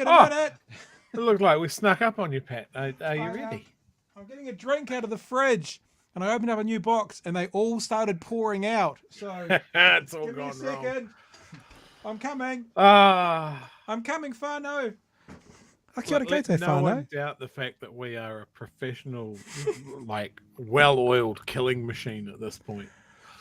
in a Oh, minute. it looked like we snuck up on you, Pat. Are you ready? I'm getting a drink out of the fridge, and I opened up a new box, and they all started pouring out. So It's all give me a gone second. wrong. I'm coming. Ah. I'm coming, Fano. Let no one doubt the fact that we are a professional, like well-oiled killing machine at this point.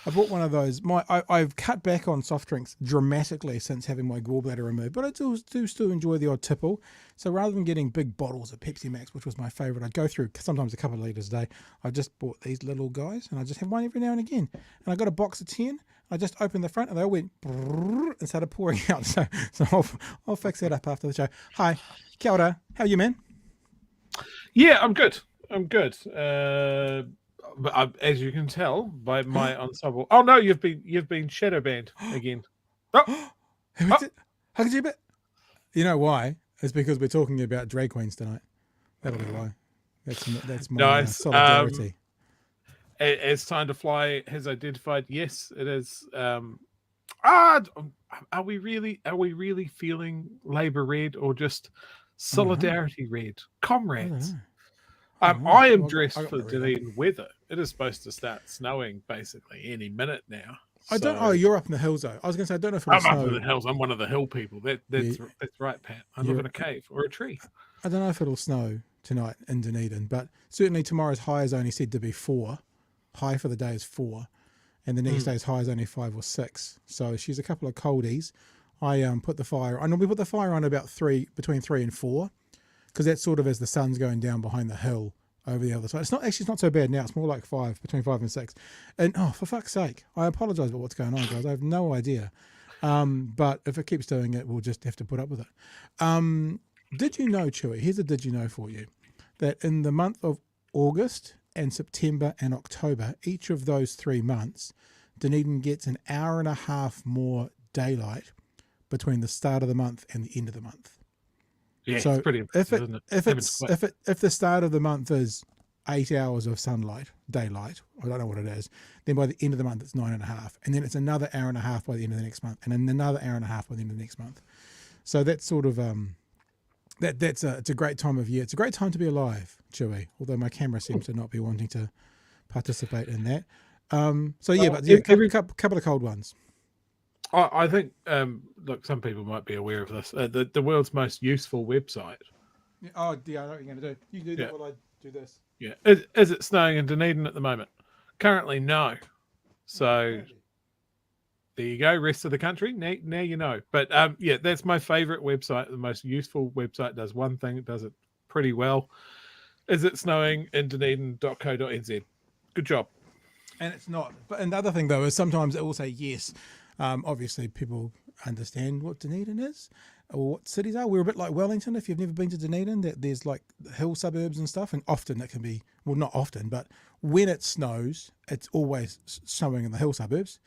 I bought one of those. I've cut back on soft drinks dramatically since having my gallbladder removed, but I do still enjoy the odd tipple. So rather than getting big bottles of Pepsi Max, which was my favourite, I go through sometimes a couple of litres a day. I just bought these little guys, and I just have one every now and again. And I got a box of 10. I just opened the front, and they all went and started pouring out. So I'll fix that up after the show. Hi, kia ora. How are you, man? Yeah, I'm good. But as you can tell by my ensemble. Oh no, you've been shadow banned again. Oh. How could you bet? You know why? It's because we're talking about drag queens tonight. That'll be why. That's my nice. solidarity. As Time to Fly has identified, yes, it is. Are we really feeling Labour red or just solidarity red? Comrades. I am dressed for Dunedin weather. It is supposed to start snowing basically any minute now. I don't. Oh, you're up in the hills though. I was going to say I don't know if it'll snow. I'm up in the hills. I'm one of the hill people. That's right, Pat. I live in a cave or a tree. I don't know if it'll snow tonight in Dunedin, but certainly tomorrow's high is only said to be 4. High for the day is 4, and the next day's high is only 5 or 6. So she's a couple of coldies. I put the fire. I normally put the fire on about between 3 and 4. Because that's sort of as the sun's going down behind the hill over the other side. It's not so bad now. It's more like 5, between 5 and 6. And for fuck's sake, I apologise about what's going on, guys. I have no idea. But if it keeps doing it, we'll just have to put up with it. Did you know, Chewy? Here's a did you know for you, that in the month of August and September and October, each of those 3 months, Dunedin gets an hour and a half more daylight between the start of the month and the end of the month. Yeah, so it's pretty impressive, isn't it? If the start of the month is 8 hours of sunlight, daylight, I don't know what it is, then by the end of the month it's 9.5, and then it's another hour and a half by the end of the next month, and then another hour and a half by the end of the next month. So that's sort of it's a great time of year. It's a great time to be alive, Chewy. Although my camera seems to not be wanting to participate in that. Couple of cold ones. I think, look, some people might be aware of this. The world's most useful website. Oh, yeah, I know what you're going to do. You do that while I do this. Yeah. Is it snowing in Dunedin at the moment? Currently, no. So, there you go. Rest of the country, now you know. But, that's my favourite website. The most useful website. Does one thing. It does it pretty well. Is it snowing in Dunedin.co.nz? Good job. And it's not. But and the other thing, though, is sometimes it will say yes. Obviously, people understand what Dunedin is or what cities are. We're a bit like Wellington. If you've never been to Dunedin, that there's like hill suburbs and stuff, and often it can be, well, not often, but when it snows, it's always snowing in the hill suburbs,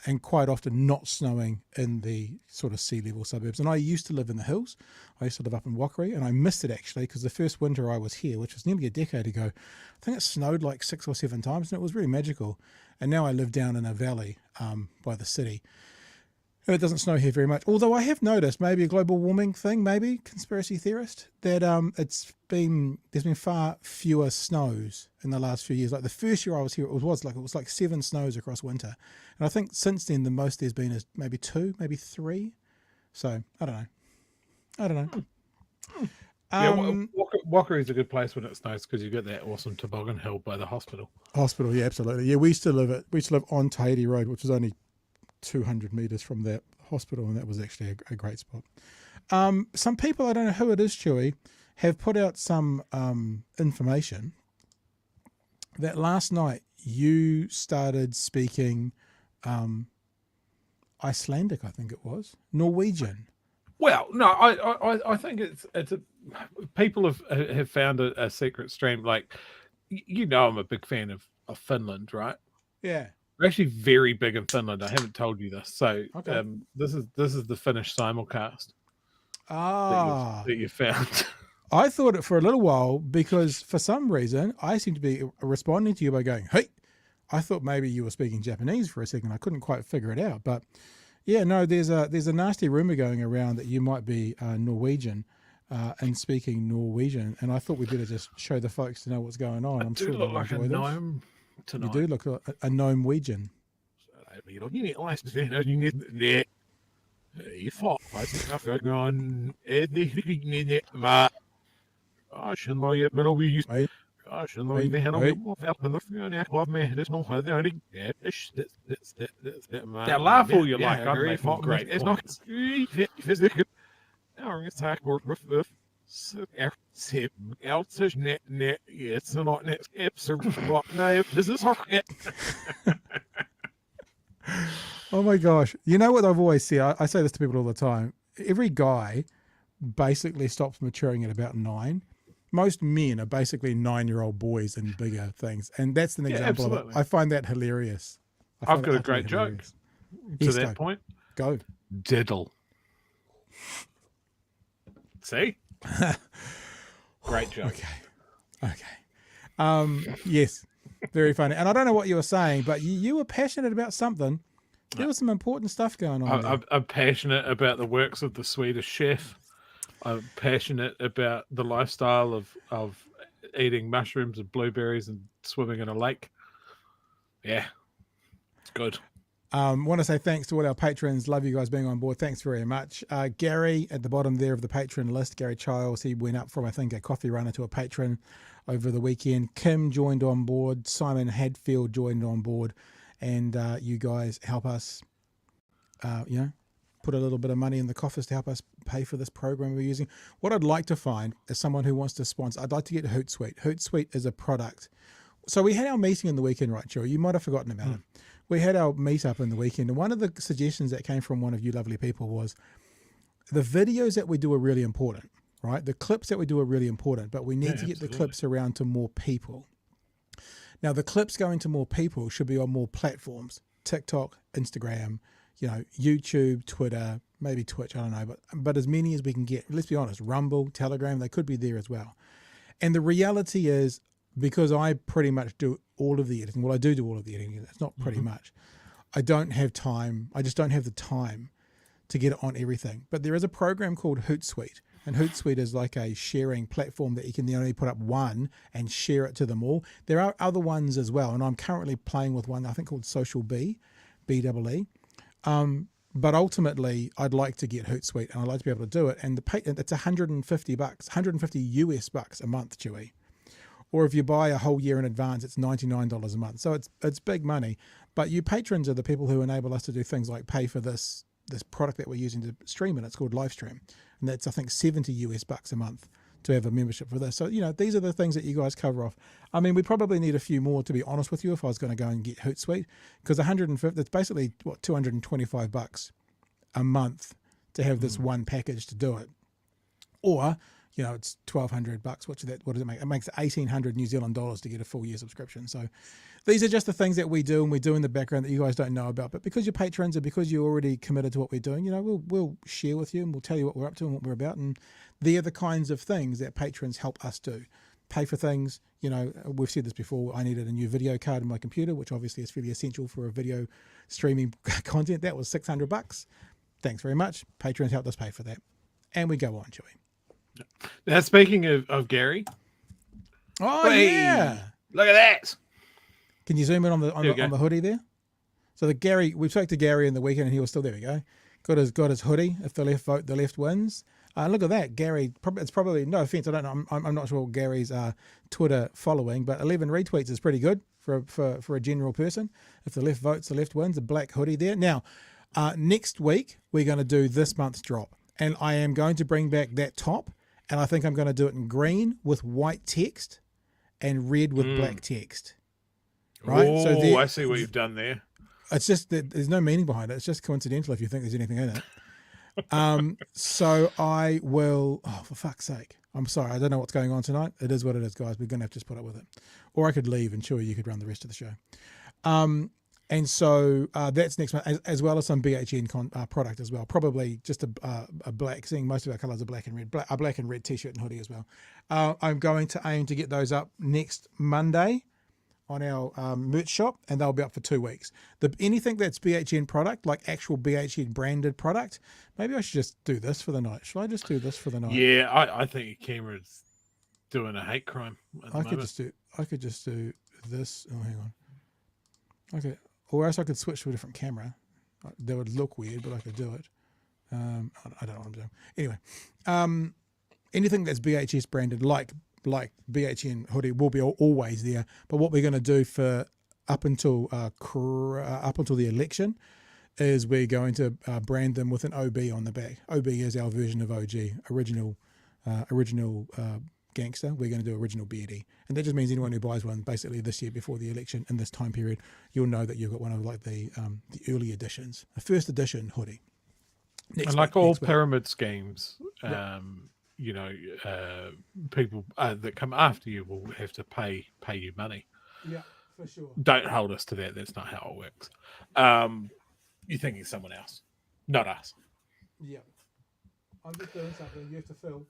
and quite often not snowing in the sort of sea level suburbs. And I used to live in the hills. I used to live up in Whakaari, and I missed it actually because the first winter I was here, which was nearly a decade ago, I think it snowed like 6 or 7 times, and it was really magical. And now I live down in a valley by the city. And it doesn't snow here very much. Although I have noticed, maybe a global warming thing, maybe, conspiracy theorist, that there's been far fewer snows in the last few years. Like the first year I was here, it was like 7 snows across winter. And I think since then, the most there's been is maybe 2, maybe 3. So, I don't know. Whakaari is a good place when it snows because you get that awesome toboggan hill by the hospital. Hospital, yeah, absolutely. Yeah, we used to live on Tahiti Road, which was only 200 metres from that hospital, and that was actually a great spot. Some people, I don't know who it is, Chewy, have put out some information that last night you started speaking Icelandic, I think it was, Norwegian. Well, no, I think people have found a secret stream. Like, I'm a big fan of Finland, right? Yeah. We're actually very big in Finland. I haven't told you this. So this is the Finnish simulcast that you found. I thought it for a little while because for some reason I seem to be responding to you by going, hey, I thought maybe you were speaking Japanese for a second. I couldn't quite figure it out. But yeah, no, there's a nasty rumor going around that you might be Norwegian. and speaking Norwegian. And I thought we'd better just show the folks to know what's going on. I'm do sure look they'll like a enjoy this. gnome tonight. You do look like a Norwegian. Right? Now laugh all you like. I'm making great points. Oh my gosh. You know what I've always said? I say this to people all the time. Every guy basically stops maturing at about 9. Most men are basically 9-year-old boys in bigger things. And that's an example of it. absolutely. I find that hilarious. I've got a great joke to Yes, that point. Go. Diddle. See? Great joke. Okay. Yes. Very funny. And I don't know what you were saying, but you were passionate about something. There was some important stuff going on. I'm passionate about the works of the Swedish chef. I'm passionate about the lifestyle of eating mushrooms and blueberries and swimming in a lake. Yeah, it's good. Want to say thanks to all our patrons. Love you guys being on board. Thanks very much. Gary at the bottom there of the patron list, Gary Childs, he went up from, I think, a coffee runner to a patron over the weekend. Kim joined on board. Simon Hadfield joined on board. And you guys help us, put a little bit of money in the coffers to help us pay for this program we're using. What I'd like to find is someone who wants to sponsor. I'd like to get Hootsuite. Hootsuite is a product. So we had our meeting in the weekend, right, Joe? You might have forgotten about it. We had our meetup in the weekend, and one of the suggestions that came from one of you lovely people was the videos that we do are really important, right? The clips that we do are really important, but we need to get the clips around to more people. Now, the clips going to more people should be on more platforms, TikTok, Instagram, YouTube, Twitter, maybe Twitch, I don't know, but as many as we can get. Let's be honest, Rumble, Telegram, they could be there as well. And the reality is, because I pretty much do all of the editing, well, I do all of the editing, it's not pretty much. I don't have time, I just don't have the time to get it on everything. But there is a program called Hootsuite, and Hootsuite is like a sharing platform that you can only put up one and share it to them all. There are other ones as well, and I'm currently playing with one I think called Social B, B-E-E. But ultimately, I'd like to get Hootsuite, and I'd like to be able to do it. And it's $150, $150 a month, Chewy. Or if you buy a whole year in advance, it's $99 a month. So it's big money. But you patrons are the people who enable us to do things like pay for this product that we're using to stream, and it's called Livestream. And that's, I think, $70 a month to have a membership for this. So, these are the things that you guys cover off. I mean, we probably need a few more, to be honest with you, if I was going to go and get Hootsuite, because 150, it's basically, $225 a month to have this one package to do it. Or, it's $1,200. What does it make? It makes 1,800 New Zealand dollars to get a full year subscription. So these are just the things that we do, and we do in the background that you guys don't know about. But because you're patrons and because you're already committed to what we're doing, we'll share with you, and we'll tell you what we're up to and what we're about. And they're the kinds of things that patrons help us do. Pay for things. We've said this before. I needed a new video card in my computer, which obviously is fairly essential for a video streaming content. That was $600. Thanks very much. Patrons helped us pay for that. And we go on, Chewy. Now, speaking of Gary. Oh, yeah. Look at that. Can you zoom in on the hoodie there? So we spoke to Gary in the weekend, and he was still, there we go. Got his hoodie. If the left vote, the left wins. Look at that, Gary. It's probably, no offense, I don't know. I'm not sure Gary's Twitter following, but 11 retweets is pretty good for a general person. If the left votes, the left wins. A black hoodie there. Now, next week we're going to do this month's drop, and I am going to bring back that top, and I think I'm going to do it in green with white text and red with black text. Right? Oh, so I see what you've done there. It's just that there's no meaning behind it. It's just coincidental if you think there's anything in it. So I will, for fuck's sake. I'm sorry. I don't know what's going on tonight. It is what it is, guys. We're going to have to just put up with it. Or I could leave and sure you could run the rest of the show. And so that's next month, as well as some BHN product as well. Probably just a black, seeing most of our colors are black and red, a black and red t-shirt and hoodie as well. I'm going to aim to get those up next Monday. merch shop, and they'll be up for 2 weeks. Anything that's BHN product, like actual BHN branded product, maybe I should just do this for the night. Should I just do this for the night? Yeah, I think your camera's doing a hate crime at the I moment. could just do this. Oh, hang on. Okay, or else I could switch to a different camera. That would look weird, but I could do it. I don't know what I'm doing. Anyway, anything that's BHS branded, like BHN hoodie, will be always there. But what we're going to do for up until the election is we're going to brand them with an OB on the back. OB is our version of OG, original gangster. We're going to do original beardy, and that just means anyone who buys one basically this year before the election in this time period, you'll know that you've got one of like the early editions, a first edition hoodie. And like all pyramid schemes, people that come after you will have to pay you money. Yeah, for sure. Don't hold us to that. That's not how it works. You're thinking someone else, not us. Yeah. I'm just doing something. You have to fill.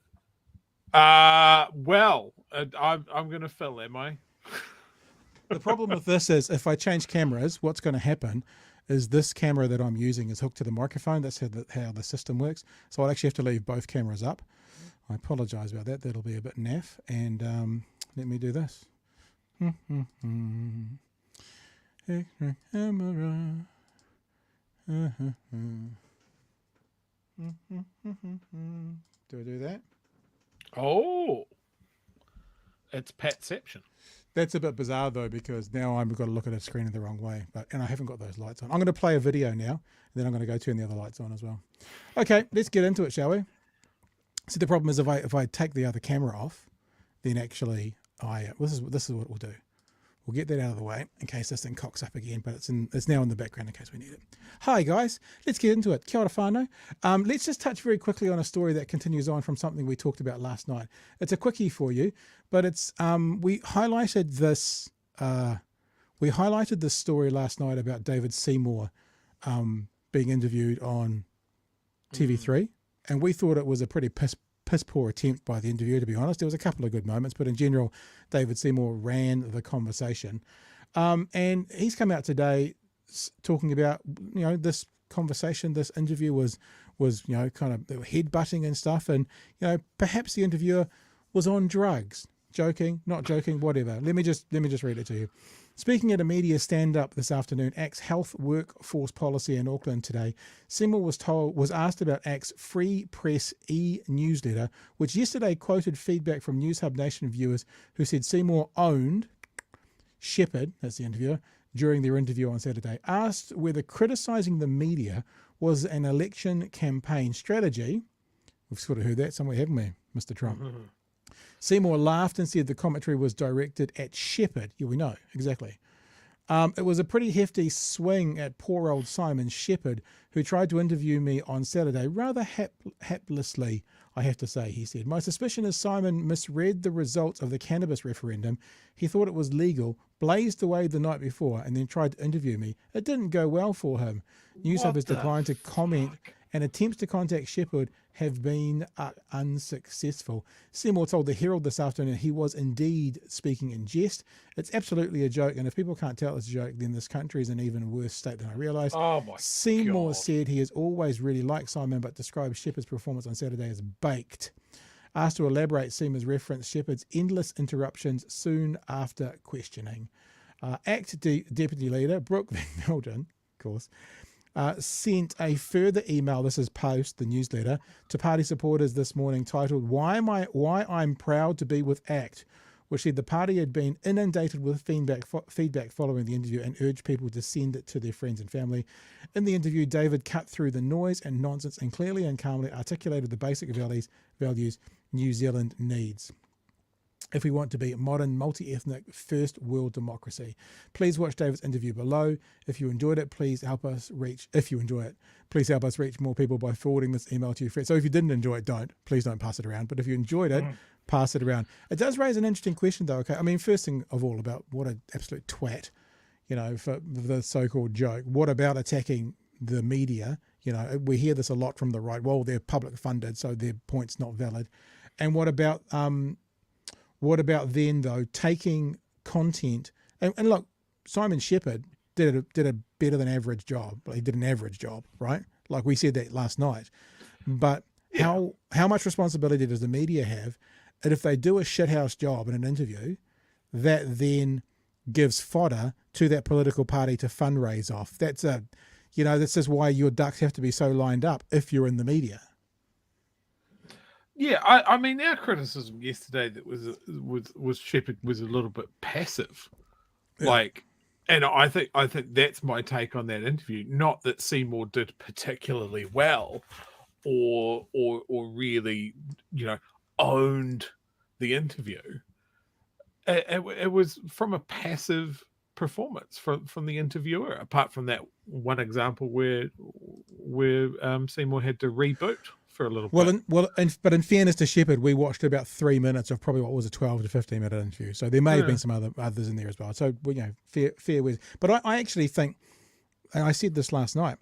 Well, I'm going to fill, am I? The problem with this is if I change cameras, what's going to happen is this camera that I'm using is hooked to the microphone. That's how the system works. So I'll actually have to leave both cameras up. I apologize about that. That'll be a bit naff. And let me do this. Extra camera. Do I do that? Oh, it's Patception. That's a bit bizarre though, because now I've got to look at a screen in the wrong way, and I haven't got those lights on. I'm going to play a video now, and then I'm going to go turn the other lights on as well. Okay, let's get into it, shall we? See, the problem is if I take the other camera off, then actually this is what we'll do. We'll get that out of the way in case this thing cocks up again, but it's now in the background in case we need it. Hi guys, let's get into it. Kia ora whānau. Let's just touch very quickly on a story that continues on from something we talked about last night. It's a quickie for you, but it's we highlighted this story last night about David Seymour being interviewed on TV3, and we thought it was a pretty piss poor attempt by the interviewer, to be honest. There was a couple of good moments, but in general, David Seymour ran the conversation. And he's come out today talking about, this conversation, this interview was kind of head-butting and stuff. And, perhaps the interviewer was on drugs. Joking, not joking, whatever. Let me just read it to you. Speaking at a media stand-up this afternoon, ACT's health workforce policy in Auckland today, Seymour was asked about ACT's Free Press e-newsletter, which yesterday quoted feedback from Newshub Nation viewers who said Seymour owned Shepherd, that's the interviewer, during their interview on Saturday. Asked whether criticising the media was an election campaign strategy. We've sort of heard that somewhere, haven't we, Mr. Trump? Seymour laughed and said the commentary was directed at Shepherd. Yeah, we know, exactly. It was a pretty hefty swing at poor old Simon Shepherd, who tried to interview me on Saturday, rather haplessly, I have to say, he said. My suspicion is Simon misread the results of the cannabis referendum. He thought it was legal, blazed away the night before, and then tried to interview me. It didn't go well for him. Newshub has declined to comment, and attempts to contact Shepherd have been unsuccessful. Seymour told the Herald this afternoon he was indeed speaking in jest. It's absolutely a joke, and if people can't tell it's a joke, then this country is in an even worse state than I realised. Oh my Seymour God. said he has always really liked Simon, but described Shepherd's performance on Saturday as baked. Asked to elaborate, Seymour's referenced Shepherd's endless interruptions soon after questioning. ACT Deputy Leader Brooke Van Melden, of course, sent a further email, this is post the newsletter, to party supporters this morning titled Why I'm Proud to Be with ACT, which said the party had been inundated with feedback following the interview and urged people to send it to their friends and family. In the interview, David cut through the noise and nonsense and clearly and calmly articulated the basic values New Zealand needs if we want to be a modern, multi-ethnic, first world democracy. Please watch David's interview below. If you enjoyed it, please help us reach more people by forwarding this email to your friends. So if you didn't enjoy it, please don't pass it around. But if you enjoyed it, pass it around. It does raise an interesting question though. Okay, I mean, first thing of all, about what an absolute twat, for the so-called joke. What about attacking the media? We hear this a lot from the right. Well, they're public funded, so their point's not valid. And what about then, though, taking content And look, Simon Shepherd did a better than average job. He did an average job, right? Like we said that last night. But Yeah. how much responsibility does the media have? And if they do a shithouse job in an interview, that then gives fodder to that political party to fundraise off. This is why your ducks have to be so lined up if you're in the media. Yeah, I mean, our criticism yesterday that was Shepherd was a little bit passive, Yeah. and I think that's my take on that interview. Not that Seymour did particularly well, or really, owned the interview. It was from a passive performance from the interviewer. Apart from that one example where Seymour had to reboot for a little bit. But in fairness to Shepherd, we watched about 3 minutes of probably what was a 12 to 15-minute interview. So there may have been some others in there as well. So fair with. But I actually think, and I said this last night,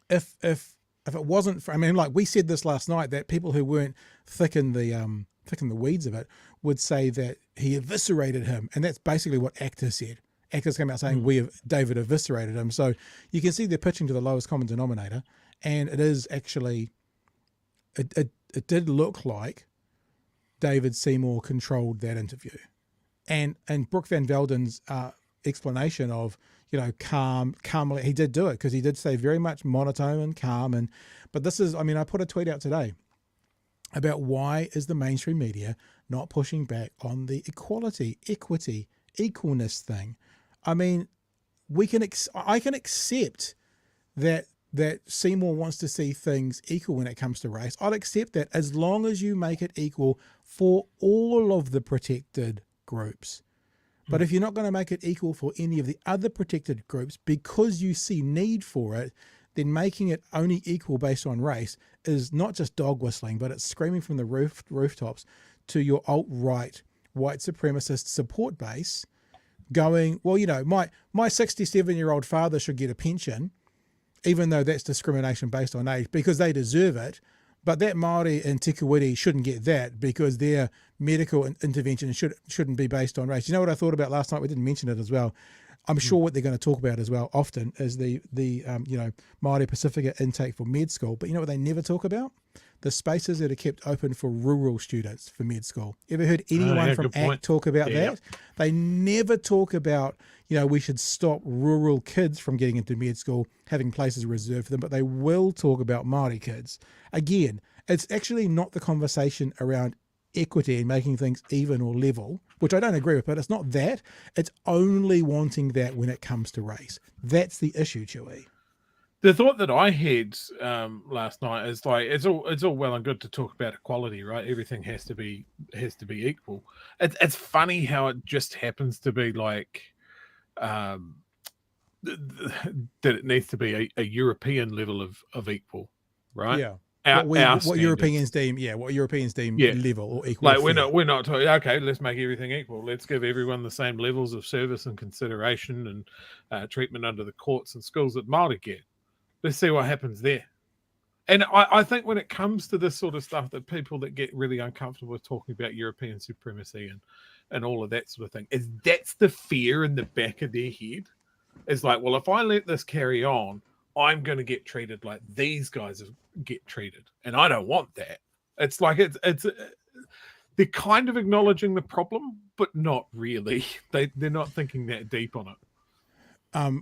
if it wasn't for, we said this last night, that people who weren't thick in the weeds of it would say that he eviscerated him, and that's basically what actors said. Actors came out saying David eviscerated him. So you can see they're pitching to the lowest common denominator, and it is actually. It did look like David Seymour controlled that interview, and Brooke Van Velden's explanation of calmly, he did do it because he did say very much monotone and calm, but this is, I put a tweet out today about why is the mainstream media not pushing back on the equality, equity, equalness thing. I can accept that Seymour wants to see things equal when it comes to race. I'll accept that as long as you make it equal for all of the protected groups. But if you're not going to make it equal for any of the other protected groups because you see need for it, then making it only equal based on race is not just dog whistling, but it's screaming from the rooftops to your alt-right white supremacist support base going, well, my 67-year-old father should get a pension, even though that's discrimination based on age, because they deserve it. But that Māori in Te Kuiti shouldn't get that because their medical intervention shouldn't be based on race. You know what I thought about last night? We didn't mention it as well. I'm sure what they're going to talk about as well often is the Māori Pacifica intake for med school. But you know what they never talk about? The spaces that are kept open for rural students for med school. Ever heard anyone from ACT talk about that? They never talk about, we should stop rural kids from getting into med school, having places reserved for them, but they will talk about Māori kids. Again, it's actually not the conversation around equity and making things even or level, which I don't agree with, but it's not that. It's only wanting that when it comes to race. That's the issue, Chewy. The thought that I had last night is it's all well and good to talk about equality, right? Everything has to be equal. It's funny how it just happens to be that it needs to be a European level of equal, right? Yeah. What Europeans deem level or equal. Like we're not talking, okay, let's make everything equal. Let's give everyone the same levels of service and consideration and treatment under the courts and schools that Māori get. Let's see what happens there. And I think when it comes to this sort of stuff, that people that get really uncomfortable with talking about European supremacy and all of that sort of thing, that's the fear in the back of their head. It's like, well, if I let this carry on, I'm going to get treated like these guys get treated. And I don't want that. It's like, they're kind of acknowledging the problem, but not really. They're not thinking that deep on it.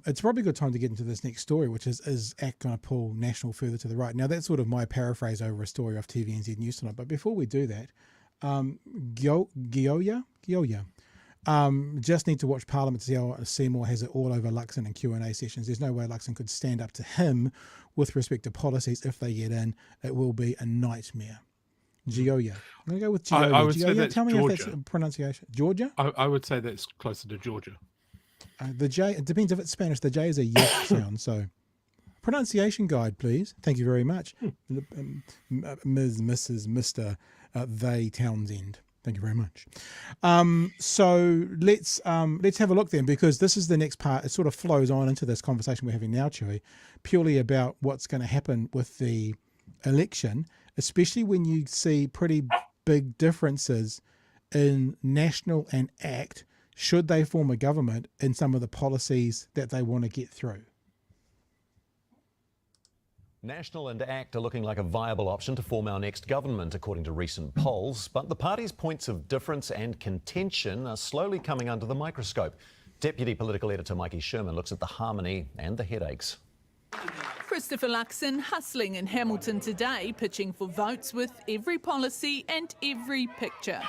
It's probably a good time to get into this next story, which is ACT going to pull National further to the right. Now, that's sort of my paraphrase over a story off TVNZ News tonight. But before we do that, Gioia, just need to watch Parliament to see how Seymour has it all over Luxon and Q&A sessions. There's no way Luxon could stand up to him with respect to policies. If they get in, it will be a nightmare. Gioia. I'm going to go with Gioia. I would say that's Tell me Georgia. if that's pronunciation. Georgia? I would say that's closer to Georgia. The J, it depends if it's Spanish. The J is a yes sound. So, pronunciation guide, please. Thank you very much. Ms., Mrs., Mr., they, Townsend. Thank you very much. So let's have a look then, because this is the next part. It sort of flows on into this conversation we're having now, Chewy, purely about what's going to happen with the election, especially when you see pretty big differences in National and ACT should they form a government in some of the policies that they want to get through? National and ACT are looking like a viable option to form our next government, according to recent polls. But the parties' points of difference and contention are slowly coming under the microscope. Deputy Political Editor Mikey Sherman looks at the harmony and the headaches. Christopher Luxon hustling in Hamilton today, pitching for votes with every policy and every picture.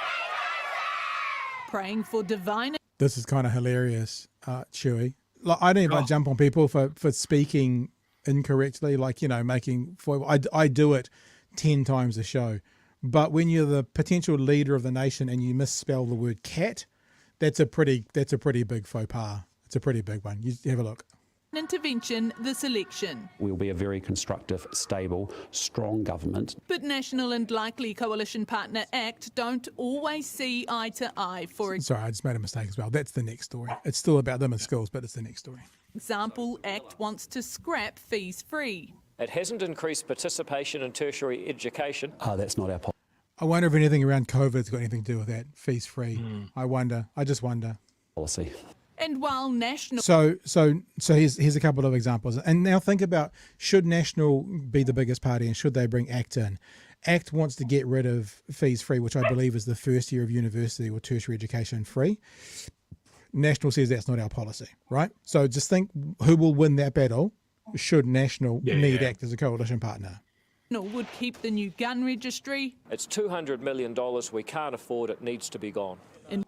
Praying for divine... This is kind of hilarious, Chewy. Like, I don't even jump on people for speaking incorrectly, like, you know, making foible. I do it 10 times a show. But when you're the potential leader of the nation and you misspell the word cat, that's a pretty big faux pas. It's a pretty big one. You have a look. Intervention this election. We'll be a very constructive, stable, strong government. But National and likely coalition partner ACT don't always see eye to eye. For Sorry, I just made a mistake as well. That's the next story. It's still about them in schools, but it's the next story. example, ACT wants to scrap fees free. It hasn't increased participation in tertiary education. That's not our policy. I wonder if anything around COVID's got anything to do with that. Fees free. I just wonder. And while National... So here's a couple of examples. And now think about, should National be the biggest party and should they bring ACT in? ACT wants to get rid of fees free, which I believe is the first year of university or tertiary education free. National says that's not our policy, right? So just think who will win that battle should National need ACT as a coalition partner. would keep the new gun registry. It's $200 million. We can't afford it. Needs to be gone.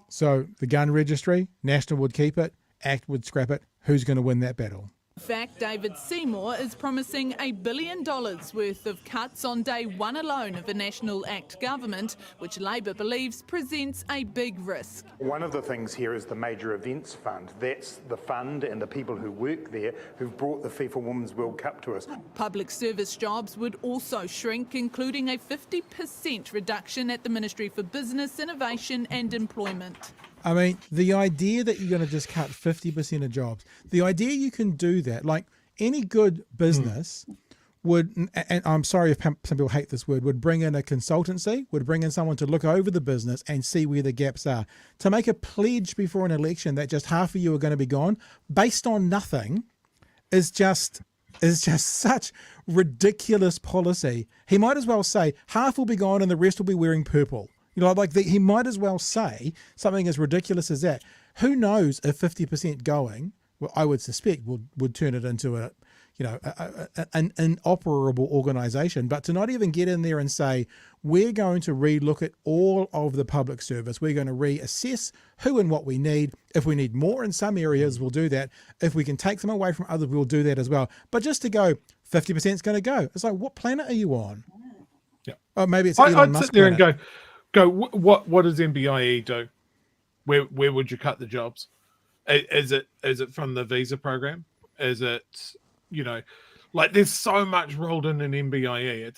So the gun registry, National would keep it, ACT would scrap it. Who's going to win that battle? In fact, David Seymour is promising $1 billion worth of cuts on day one alone of a National ACT government, which Labor believes presents a big risk. One of the things here is the Major Events Fund. That's the fund and the people who work there who've brought the FIFA Women's World Cup to us. Public service jobs would also shrink, including a 50% reduction at the Ministry for Business, Innovation and Employment. I mean, the idea that you're going to just cut 50% of jobs, the idea you can do that, like any good business would, and I'm sorry if some people hate this word, would bring in a consultancy, would bring in someone to look over the business and see where the gaps are. To make a pledge before an election that just half of you are going to be gone based on nothing is just such ridiculous policy. He might as well say half will be gone and the rest will be wearing purple. You know, like he might as well say something as ridiculous as that. Who knows if 50% going, well, I would suspect would turn it into an inoperable organisation. But to not even get in there and say, we're going to relook at all of the public service. We're going to reassess who and what we need. If we need more in some areas, we'll do that. If we can take them away from others, we'll do that as well. But just to go, 50% is going to go. It's like, what planet are you on? Yeah. Oh, maybe it's I'd sit there planet. And go, what does MBIE do? Where would you cut the jobs? Is it from the visa program? Is it, like there's so much rolled in MBIE.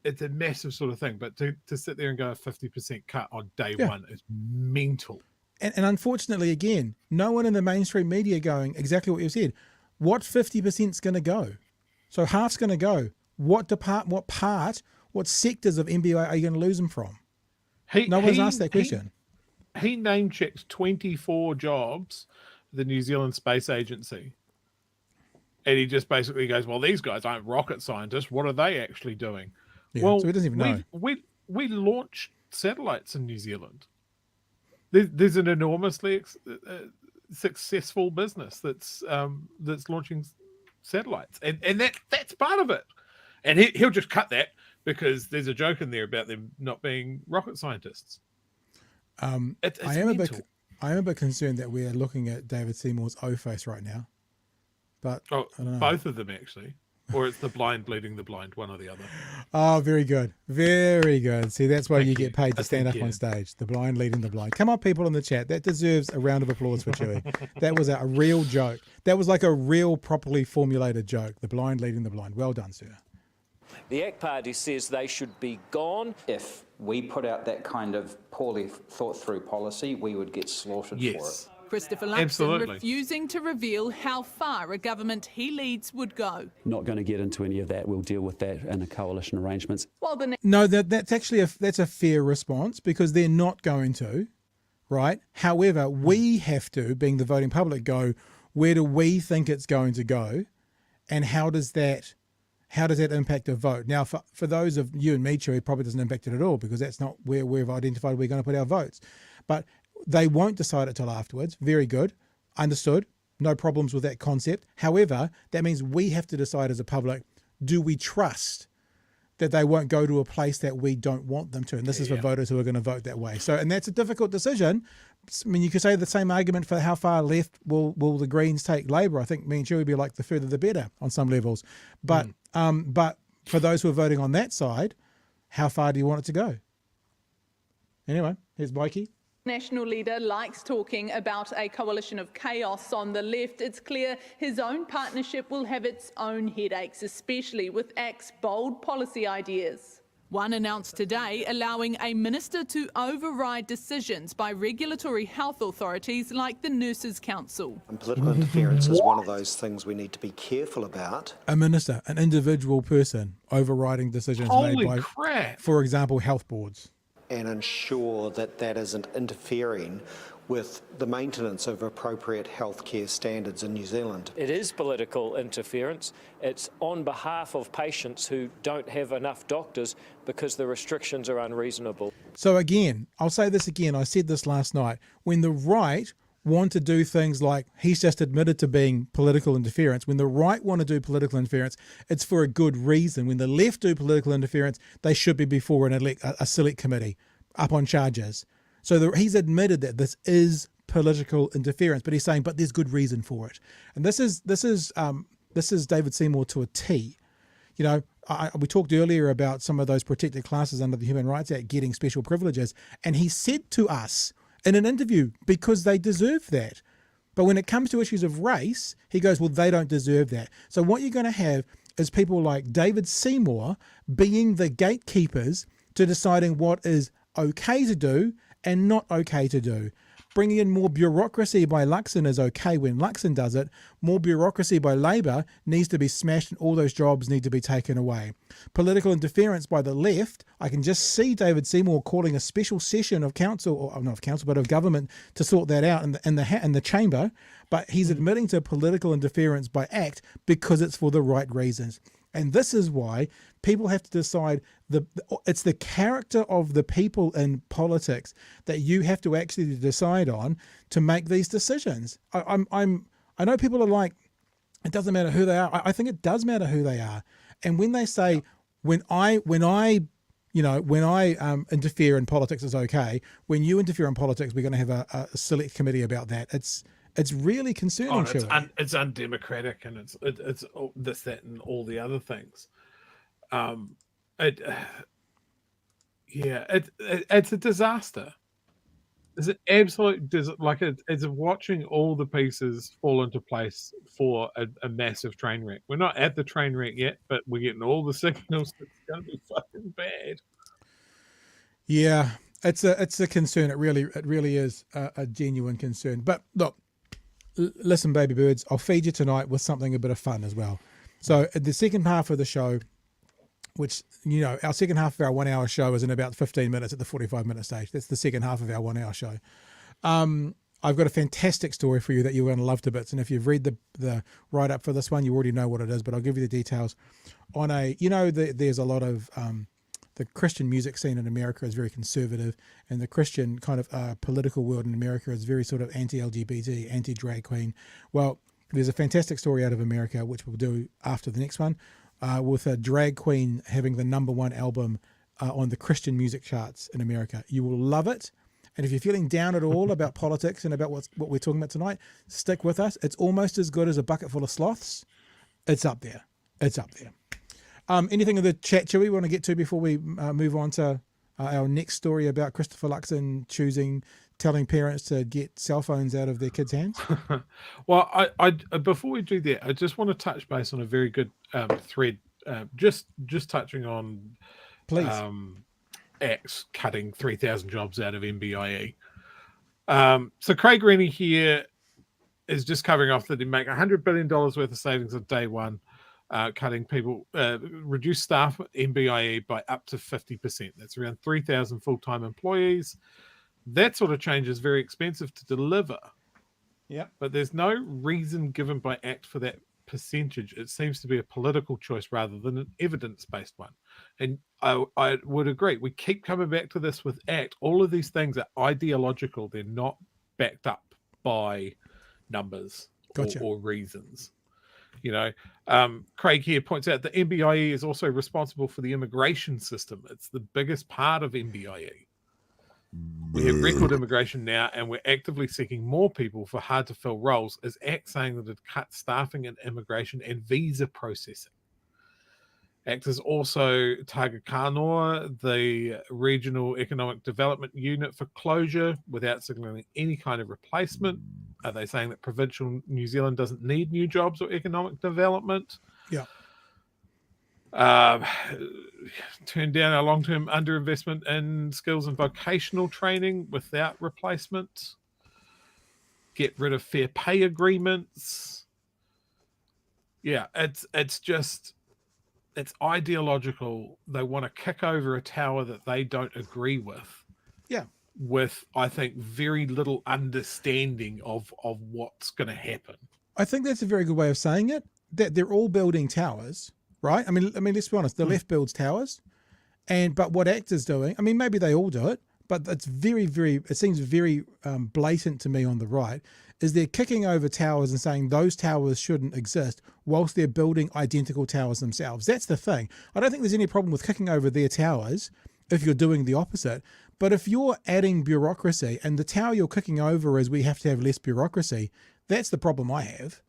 It's a massive sort of thing. But to sit there and go a 50% cut on day one is mental. And unfortunately, again, no one in the mainstream media going exactly what you said. What 50% is going to go? So half's going to go. What sectors of MBIE are you going to lose them from? No one's asked that question. He name checks 24 jobs for the New Zealand Space Agency. And he just basically goes, well, these guys aren't rocket scientists. What are they actually doing? Yeah, well, so he doesn't even know. We launch satellites in New Zealand. There's an enormously successful business that's launching satulites. And that's part of it. And he'll just cut that because there's a joke in there about them not being rocket scientists. I am a bit concerned that we're looking at David Seymour's O-face right now. But I don't know. Both of them actually, or it's the blind leading the blind, one or the other. Oh, very good, very good. See, that's why you get paid to stand up on stage. The blind leading the blind. Come on, people in the chat. That deserves a round of applause for Chewy. That was a real joke. That was like a real, properly formulated joke. The blind leading the blind. Well done, sir. The ACT Party says they should be gone. If we put out that kind of poorly thought through policy, we would get slaughtered for it. Christopher Luxon refusing to reveal how far a government he leads would go. Not going to get into any of that. We'll deal with that in the coalition arrangements. No, that's actually that's a fair response because they're not going to. right? However, we have to, being the voting public, go, where do we think it's going to go, and how does that impact a vote? Now, for those of you and me, Chewy, it probably doesn't impact it at all, because that's not where we've identified we're going to put our votes. But they won't decide it till afterwards. Very good. Understood. No problems with that concept. However, that means we have to decide as a public, do we trust that they won't go to a place that we don't want them to? And this is for voters who are going to vote that way. So, and that's a difficult decision. I mean, you could say the same argument for how far left will the Greens take Labour. I think me and Chewy would be like, the further the better on some levels. But for those who are voting on that side, how far do you want it to go? Anyway, here's Mikey. National leader likes talking about a coalition of chaos on the left. It's clear his own partnership will have its own headaches, especially with ACT's bold policy ideas. One announced today allowing a minister to override decisions by regulatory health authorities like the Nurses' Council. And political interference is one of those things we need to be careful about. A minister, an individual person, overriding decisions made by, for example, health boards. And ensure that that isn't interfering with the maintenance of appropriate healthcare standards in New Zealand. It is political interference. It's on behalf of patients who don't have enough doctors because the restrictions are unreasonable. So again, I'll say this again, I said this last night, when the right want to do things like, he's just admitted to being political interference, when the right want to do political interference, it's for a good reason. When the left do political interference, they should be before a select committee up on charges. So he's admitted that this is political interference, but he's saying, but there's good reason for it. And this is David Seymour to a T. You know, we talked earlier about some of those protected classes under the Human Rights Act getting special privileges, and he said to us in an interview, because they deserve that. But when it comes to issues of race, he goes, well, they don't deserve that. So what you're going to have is people like David Seymour being the gatekeepers to deciding what is okay to do and not okay to do. Bringing in more bureaucracy by Luxon is okay when Luxon does it. More bureaucracy by Labour needs to be smashed and all those jobs need to be taken away. Political interference by the left, I can just see David Seymour calling a special session of council, or not of council, but of government to sort that out in the chamber. But he's admitting to political interference by ACT because it's for the right reasons. And this is why people have to decide, it's the character of the people in politics that you have to actually decide on to make these decisions. I know people are like, it doesn't matter who they are. I think it does matter who they are. And when they say, when I interfere in politics is okay, when you interfere in politics, we're going to have a select committee about that. It's really concerning. It's undemocratic, and it's this, that, and all the other things. It's a disaster. It's an absolute it's watching all the pieces fall into place for a massive train wreck. We're not at the train wreck yet, but we're getting all the signals that it's going to be fucking bad. Yeah, it's a concern. It really is a genuine concern. But look. Listen, baby birds, I'll feed you tonight with something a bit of fun as well. So at the second half of the show, which, you know, our second half of our 1 hour show is in about 15 minutes at the 45-minute stage. That's the second half of our 1 hour show. I've got a fantastic story for you that you're going to love to bits. And if you've read the write-up for this one, you already know what it is, but I'll give you the details. There's a lot of... the Christian music scene in America is very conservative, and the Christian kind of political world in America is very sort of anti-LGBT, anti-drag queen. Well, there's a fantastic story out of America, which we'll do after the next one, with a drag queen having the #1 album on the Christian music charts in America. You will love it. And if you're feeling down at all about politics and about what we're talking about tonight, stick with us. It's almost as good as a bucket full of sloths. It's up there. It's up there. Anything in the chat, Chewy, we want to get to before we move on to our next story about Christopher Luxon telling parents to get cell phones out of their kids' hands? Well, I before we do that, I just want to touch base on a very good thread, just touching on, please, Axe cutting 3,000 jobs out of MBIE. So Craig Rennie here is just covering off that he make $100 billion worth of savings on day one. Cutting people, reduce staff at MBIE by up to 50%. That's around 3,000 full-time employees. That sort of change is very expensive to deliver. Yep. But there's no reason given by ACT for that percentage. It seems to be a political choice rather than an evidence-based one. And I would agree. We keep coming back to this with ACT. All of these things are ideological. They're not backed up by numbers or reasons. You know, Craig here points out that MBIE is also responsible for the immigration system. It's the biggest part of MBIE. We have record immigration now, and we're actively seeking more people for hard-to-fill roles, as ACT saying that it cut staffing in immigration and visa processing. ACT is also target Kanoa, the regional economic development unit, for closure without signalling any kind of replacement. Are they saying that provincial New Zealand doesn't need new jobs or economic development? Yeah. Turn down our long-term underinvestment in skills and vocational training without replacement. Get rid of fair pay agreements. Yeah, it's ideological. They want to kick over a tower that they don't agree with. Yeah. With, I think, very little understanding of what's going to happen. I think that's a very good way of saying it, that they're all building towers, right? I mean, let's be honest, the left builds towers, but what ACT is doing, I mean, maybe they all do it, but it's it seems very blatant to me on the right, is they're kicking over towers and saying those towers shouldn't exist whilst they're building identical towers themselves. That's the thing. I don't think there's any problem with kicking over their towers if you're doing the opposite. But if you're adding bureaucracy and the tower you're kicking over is we have to have less bureaucracy, that's the problem I have.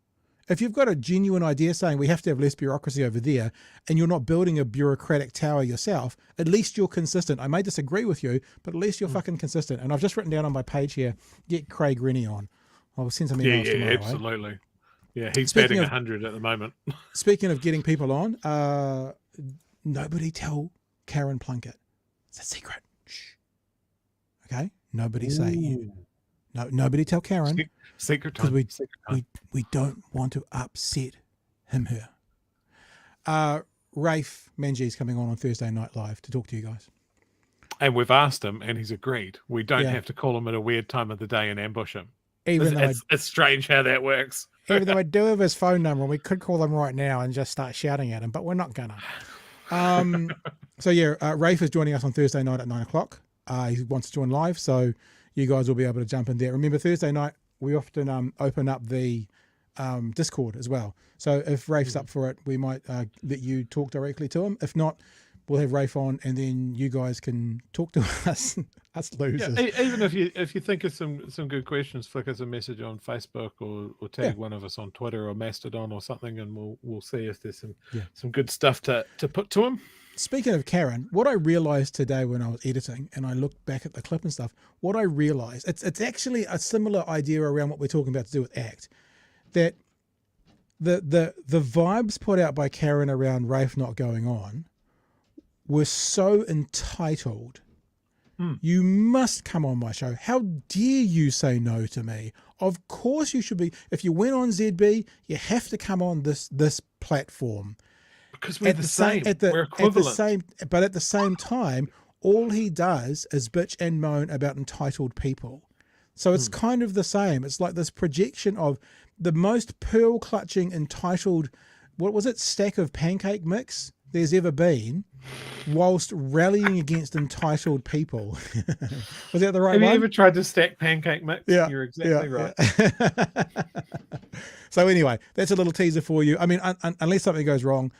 If you've got a genuine idea saying we have to have less bureaucracy over there and you're not building a bureaucratic tower yourself, at least you're consistent. I may disagree with you, but at least you're fucking consistent. And I've just written down on my page here, get Craig Rennie on. I'll send some emails tomorrow. Yeah, absolutely. Eh? Yeah, he's batting 100 at the moment. Speaking of getting people on, nobody tell Karen Plunkett. It's a secret. Shh. Okay? Nobody say. No, nobody tell Karen. Secret time. Because we don't want to upset her. Rafe Manji's coming on Thursday Night Live to talk to you guys. And we've asked him, and he's agreed. We don't have to call him at a weird time of the day and ambush him. It's strange how that works. Even though I do have his phone number, and we could call him right now and just start shouting at him, but we're not gonna. Rafe is joining us on Thursday night at 9 o'clock. He wants to join live, so you guys will be able to jump in there. Remember, Thursday night, we often open up the Discord as well. So if Rafe's up for it, we might let you talk directly to him. If not, we'll have Rafe on, and then you guys can talk to us losers. Yeah, even if you think of some good questions, flick us a message on Facebook or tag one of us on Twitter or Mastodon or something, and we'll see if there's some good stuff to put to him. Speaking of Karen, what I realized today when I was editing and I looked back at the clip and stuff, what I realized, it's actually a similar idea around what we're talking about to do with ACT, that the vibes put out by Karen around Rafe not going on were so entitled. You must come on my show. How dare you say no to me? Of course you should be. If you went on ZB, you have to come on this platform. Because we're the same. We're equivalent. But at the same time, all he does is bitch and moan about entitled people. So it's kind of the same. It's like this projection of the most pearl-clutching, entitled, what was it, stack of pancake mix there's ever been, whilst rallying against entitled people. Was that the right one? Have you ever tried to stack pancake mix? Yeah. You're exactly right. Yeah. So anyway, that's a little teaser for you. I mean, unless something goes wrong,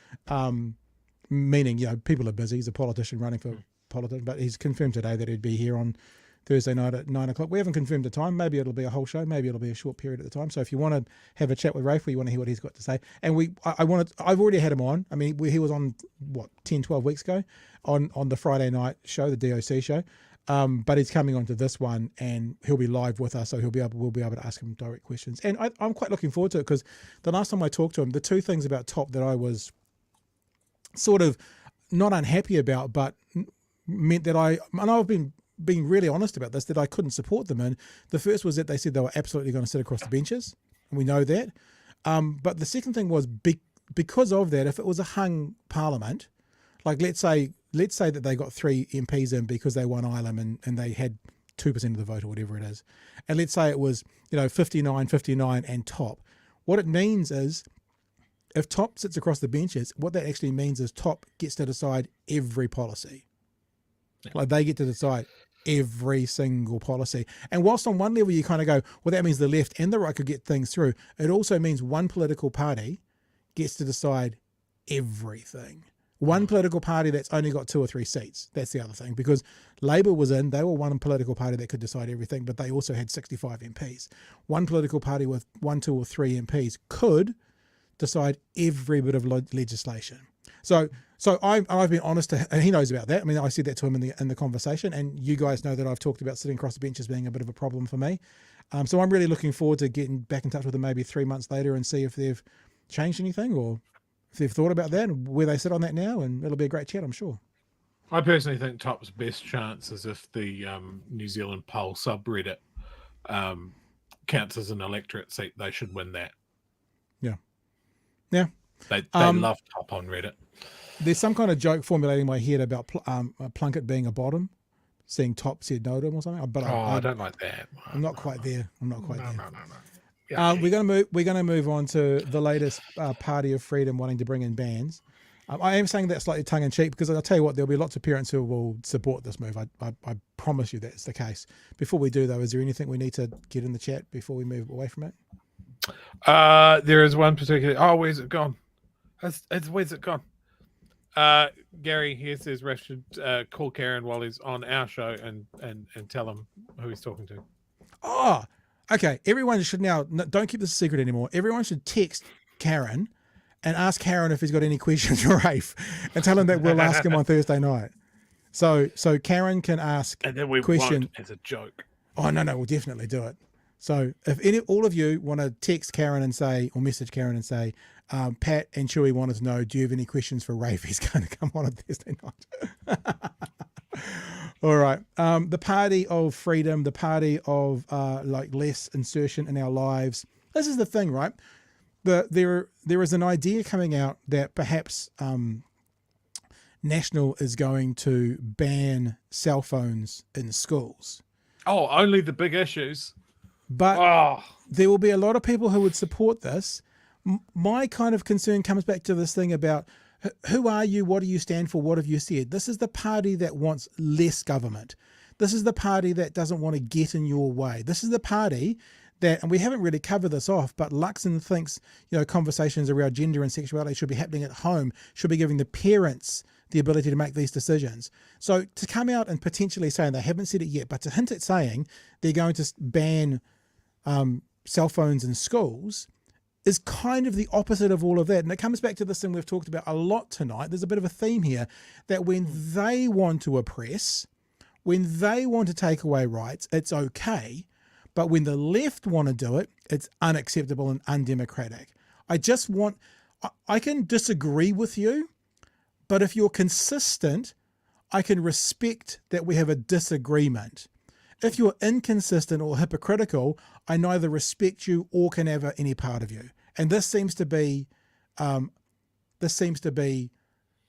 meaning, people are busy. He's a politician running for politics, but he's confirmed today that he'd be here on Thursday night at 9 o'clock. We haven't confirmed the time. Maybe it'll be a whole show. Maybe it'll be a short period at the time. So if you want to have a chat with Rafe, or you want to hear what he's got to say, and I've already had him on. I mean, he was on 10, 12 weeks ago on the Friday night show, the DOC show. But he's coming on to this one, and he'll be live with us, so we'll be able to ask him direct questions. And I'm quite looking forward to it, because the last time I talked to him, the two things about TOP that I was sort of not unhappy about, but meant that I've been being really honest about this, that I couldn't support them in. The first was that they said they were absolutely going to sit across the benches, and we know that. But the second thing was because of that, if it was a hung parliament, like let's say that they got 3 MPs in because they won Ireland and they had 2% of the vote or whatever it is. And let's say it was, 59 and top. What it means is, if top sits across the benches, what that actually means is top gets to decide every policy. Like they get to decide every single policy. And whilst on one level you kind of go, well, that means the left and the right could get things through, it also means one political party gets to decide everything. One political party that's only got 2 or 3 seats. That's the other thing. Because Labour was in, they were one political party that could decide everything, but they also had 65 MPs. One political party with 1, 2 or 3 MPs could decide every bit of legislation. So I've been honest to him, and he knows about that. I mean, I said that to him in the conversation, and you guys know that I've talked about sitting across the bench as being a bit of a problem for me. So I'm really looking forward to getting back in touch with them maybe 3 months later and see if they've changed anything or if they've thought about that and where they sit on that now, and it'll be a great chat, I'm sure. I personally think Top's best chance is if the New Zealand poll subreddit counts as an electorate seat. They should win that. Yeah. They love Top on Reddit. There's some kind of joke formulating in my head about Plunkett being a bottom, seeing Top said no to him or something. But I don't like that. I'm not quite there. No. Yeah. We're going to move on to the latest Party of Freedom wanting to bring in bans. I am saying that slightly tongue in cheek because I'll tell you what, there'll be lots of parents who will support this move. I promise you that's the case. Before we do though, is there anything we need to get in the chat before we move away from it? There is one particular. Oh, where's it gone? Where's it gone? Gary here says Ref should call Karen while he's on our show and tell him who he's talking to. Oh, okay. Everyone should now, don't keep this a secret anymore. Everyone should text Karen and ask Karen if he's got any questions for Rafe and tell him that we'll ask him on Thursday night. So Karen can ask and then we question won't as a joke. Oh, no, we'll definitely do it. So if all of you want to text Karen and say, or message Karen and say, Pat and Chewy wanted to know, do you have any questions for Rafe? He's going to come on Thursday night. All right. The Party of Freedom, the party of less insertion in our lives. This is the thing, right? There is an idea coming out that perhaps National is going to ban cell phones in schools. Oh, only the big issues. But there will be a lot of people who would support this. My kind of concern comes back to this thing about who are you? What do you stand for? What have you said? This is the party that wants less government. This is the party that doesn't want to get in your way. This is the party that, and we haven't really covered this off, but Luxon thinks, conversations around gender and sexuality should be happening at home, should be giving the parents the ability to make these decisions. So to come out and potentially say, and they haven't said it yet, but to hint at saying they're going to ban cell phones in schools is kind of the opposite of all of that. And it comes back to this thing we've talked about a lot tonight. There's a bit of a theme here that when they want to oppress, when they want to take away rights, it's okay. But when the left want to do it, it's unacceptable and undemocratic. I can disagree with you, but if you're consistent, I can respect that we have a disagreement. If you're inconsistent or hypocritical, I neither respect you or can have any part of you. And this seems to be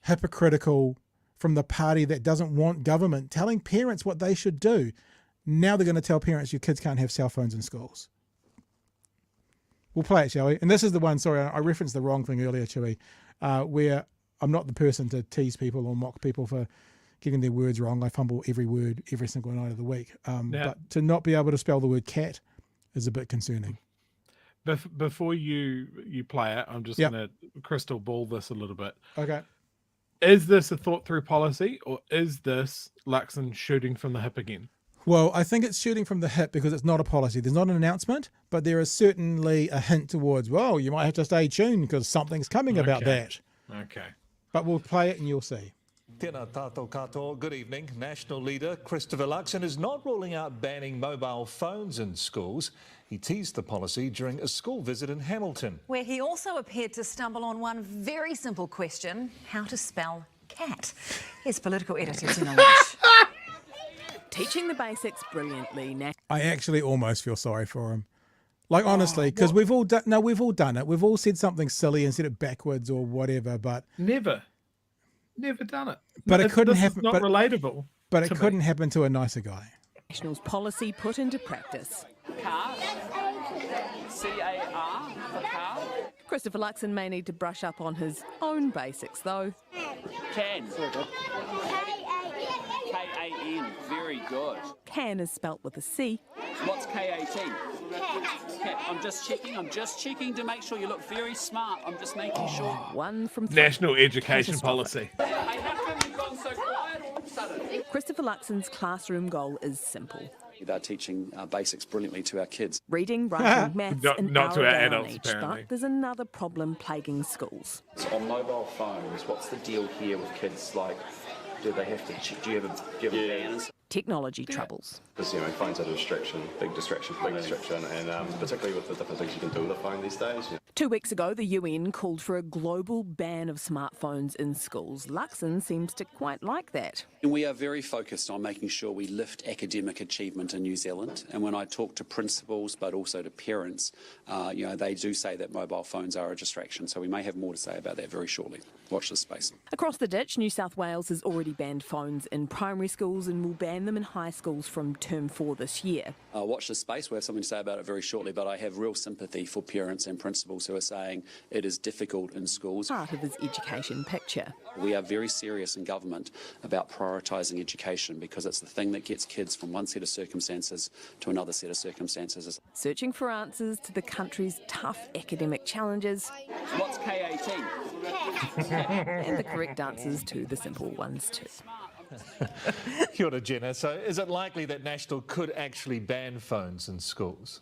hypocritical from the party that doesn't want government telling parents what they should do. Now they're going to tell parents your kids can't have cell phones in schools. We'll play it, shall we? And this is the one, sorry, I referenced the wrong thing earlier, Chewy, where I'm not the person to tease people or mock people for getting their words wrong. I fumble every word every single night of the week. But to not be able to spell the word cat is a bit concerning. Before you play it, I'm just going to crystal ball this a little bit. Okay. Is this a thought through policy, or is this Luxon shooting from the hip again? Well, I think it's shooting from the hip because it's not a policy. There's not an announcement, but there is certainly a hint towards, well, you might have to stay tuned because something's coming about that. Okay. But we'll play it and you'll see. Tēnā tātou katoa. Good evening. National leader Christopher Luxon is not ruling out banning mobile phones in schools. He teased the policy during a school visit in Hamilton, where he also appeared to stumble on one very simple question: how to spell cat. Here's political editor Tina Walsh. Teaching the basics brilliantly. I actually almost feel sorry for him. Like, honestly, because we've all done it. We've all said something silly and said it backwards or whatever, but never done it. But it couldn't happen. Not relatable. But it couldn't happen to a nicer guy. National's policy put into practice. Car. C-A-R for car. Christopher Luxon may need to brush up on his own basics, though. Can. K-A-N. Very good. Can is spelt with a C. What's K-A-T? I'm just checking to make sure you look very smart. I'm just making sure. One from three. National education policy. Hey, how come you've gone so quiet all of a sudden? Christopher Luxon's classroom goal is simple. They're teaching basics brilliantly to our kids. Reading, writing, maths, an not hour to a our day adults, on each. apparently. But there's another problem plaguing schools. So on mobile phones, what's the deal here with kids? Like, do they have to? Do you have a ban? Technology troubles. Because, phones are a distraction, big distraction, and particularly with the different things you can do with a phone these days. 2 weeks ago, the UN called for a global ban of smartphones in schools. Luxon seems to quite like that. And we are very focused on making sure we lift academic achievement in New Zealand. And when I talk to principals, but also to parents, they do say that mobile phones are a distraction. So we may have more to say about that very shortly. Watch this space. Across the ditch, New South Wales has already banned phones in primary schools and will ban them in high schools from term 4 this year. Watch this space. We have something to say about it very shortly, but I have real sympathy for parents and principals who are saying it is difficult in schools. Part of his education picture. We are very serious in government about prioritising education because it's the thing that gets kids from one set of circumstances to another set of circumstances. Searching for answers to the country's tough academic challenges. What's K-A-T? And the correct answers to the simple ones too. Kia ora, Jenna. So is it likely that National could actually ban phones in schools?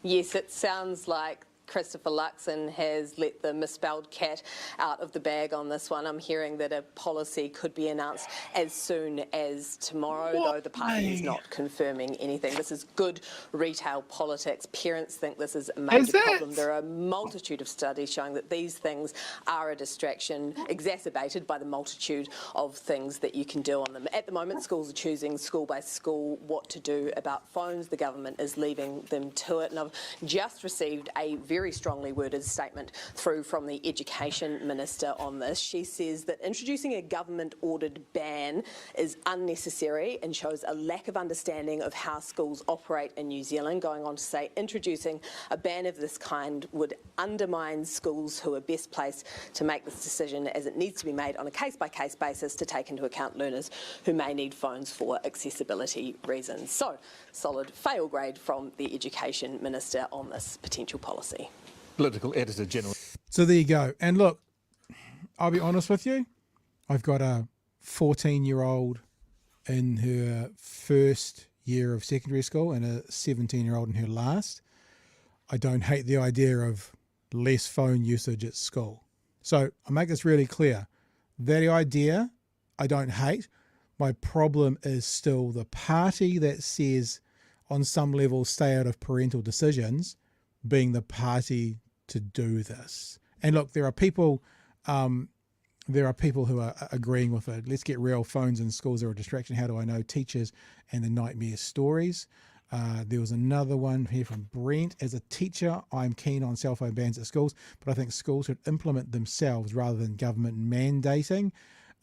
Yes, it sounds like Christopher Luxon has let the misspelled cat out of the bag on this one. I'm hearing that a policy could be announced as soon as tomorrow, though the party is not confirming anything. This is good retail politics. Parents think this is a major problem. There are a multitude of studies showing that these things are a distraction, exacerbated by the multitude of things that you can do on them. At the moment, schools are choosing school by school what to do about phones. The government is leaving them to it. And I've just received a very strongly worded statement through from the Education Minister on this. She says that introducing a government-ordered ban is unnecessary and shows a lack of understanding of how schools operate in New Zealand, going on to say introducing a ban of this kind would undermine schools who are best placed to make this decision, as it needs to be made on a case-by-case basis to take into account learners who may need phones for accessibility reasons. So, solid fail grade from the Education Minister on this potential policy. Political Editor General. So there you go. And look, I'll be honest with you. I've got a 14-year-old in her first year of secondary school and a 17-year-old in her last. I don't hate the idea of less phone usage at school. So I'll make this really clear. That idea I don't hate. My problem is still the party that says on some level stay out of parental decisions being the party to do this. And look, there are people who are agreeing with it. Let's get real. Phones in schools are a distraction. How do I know? Teachers and the nightmare stories. There was another one here from Brent. As a teacher, I'm keen on cell phone bans at schools, but I think schools should implement themselves rather than government mandating.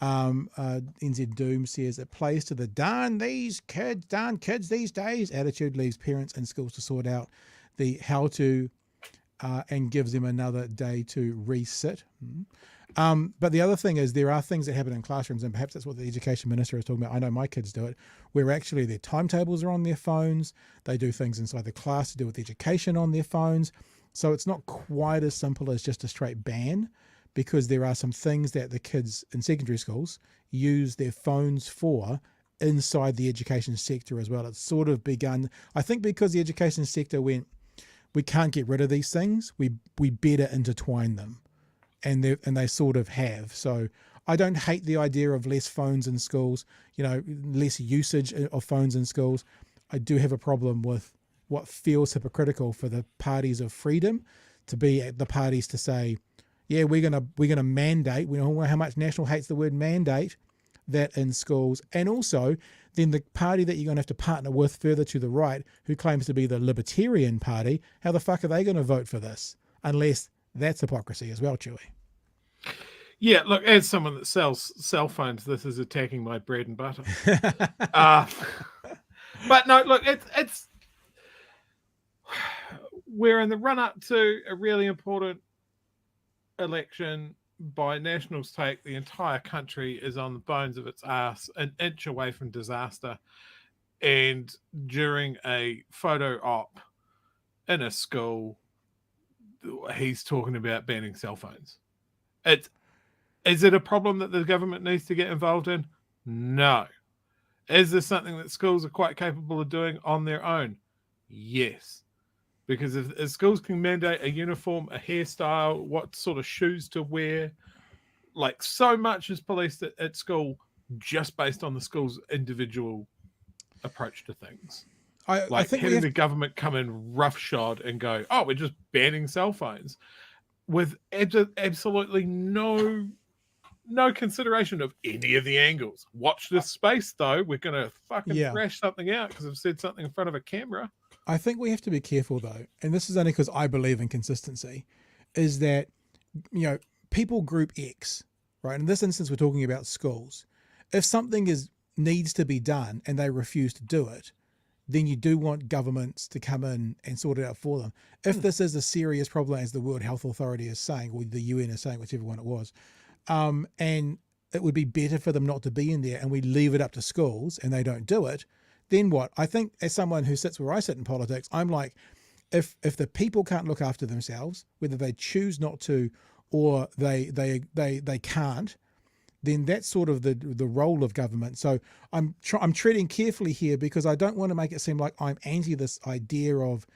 NZ Doom says it plays to the darn kids these days attitude, leaves parents and schools to sort out the how to and gives them another day to resit. But the other thing is there are things that happen in classrooms, and perhaps that's what the Education Minister is talking about. I know my kids do it, where actually their timetables are on their phones. They do things inside the class to do with education on their phones. So it's not quite as simple as just a straight ban, because there are some things that the kids in secondary schools use their phones for inside the education sector as well. It's sort of begun, I think, because the education sector went, we can't get rid of these things. We better intertwine them. And they sort of have. So I don't hate the idea of less phones in schools, less usage of phones in schools. I do have a problem with what feels hypocritical for the parties of freedom to be at the parties to say, yeah, we're gonna mandate. We know how much National hates the word mandate that in schools, and also then the party that you're going to have to partner with further to the right, who claims to be the Libertarian Party, how the fuck are they going to vote for this? Unless that's hypocrisy as well, Chewy. Yeah, look, as someone that sells cell phones, this is attacking my bread and butter. But no, look, it's we're in the run up to a really important election. By Nationals' take, the entire country is on the bones of its ass, an inch away from disaster. And during a photo op in a school, he's talking about banning cell phones. Is it a problem that the government needs to get involved in? No. Is this something that schools are quite capable of doing on their own? Yes. Because if schools can mandate a uniform, a hairstyle, what sort of shoes to wear, like so much is policed at school just based on the school's individual approach to things. I think having the government come in roughshod and go, oh, we're just banning cell phones with absolutely no consideration of any of the angles. Watch this space, though. We're going to fucking thrash something out because I've said something in front of a camera. I think we have to be careful, though, and this is only because I believe in consistency, is that, people group X, right? In this instance, we're talking about schools. If something needs to be done and they refuse to do it, then you do want governments to come in and sort it out for them. If this is a serious problem, as the World Health Authority is saying, or the UN is saying, whichever one it was, and it would be better for them not to be in there, and we leave it up to schools and they don't do it, then what? I think as someone who sits where I sit in politics, I'm like, if the people can't look after themselves, whether they choose not to or they can't, then that's sort of the role of government. So I'm treading carefully here because I don't want to make it seem like I'm anti this idea of,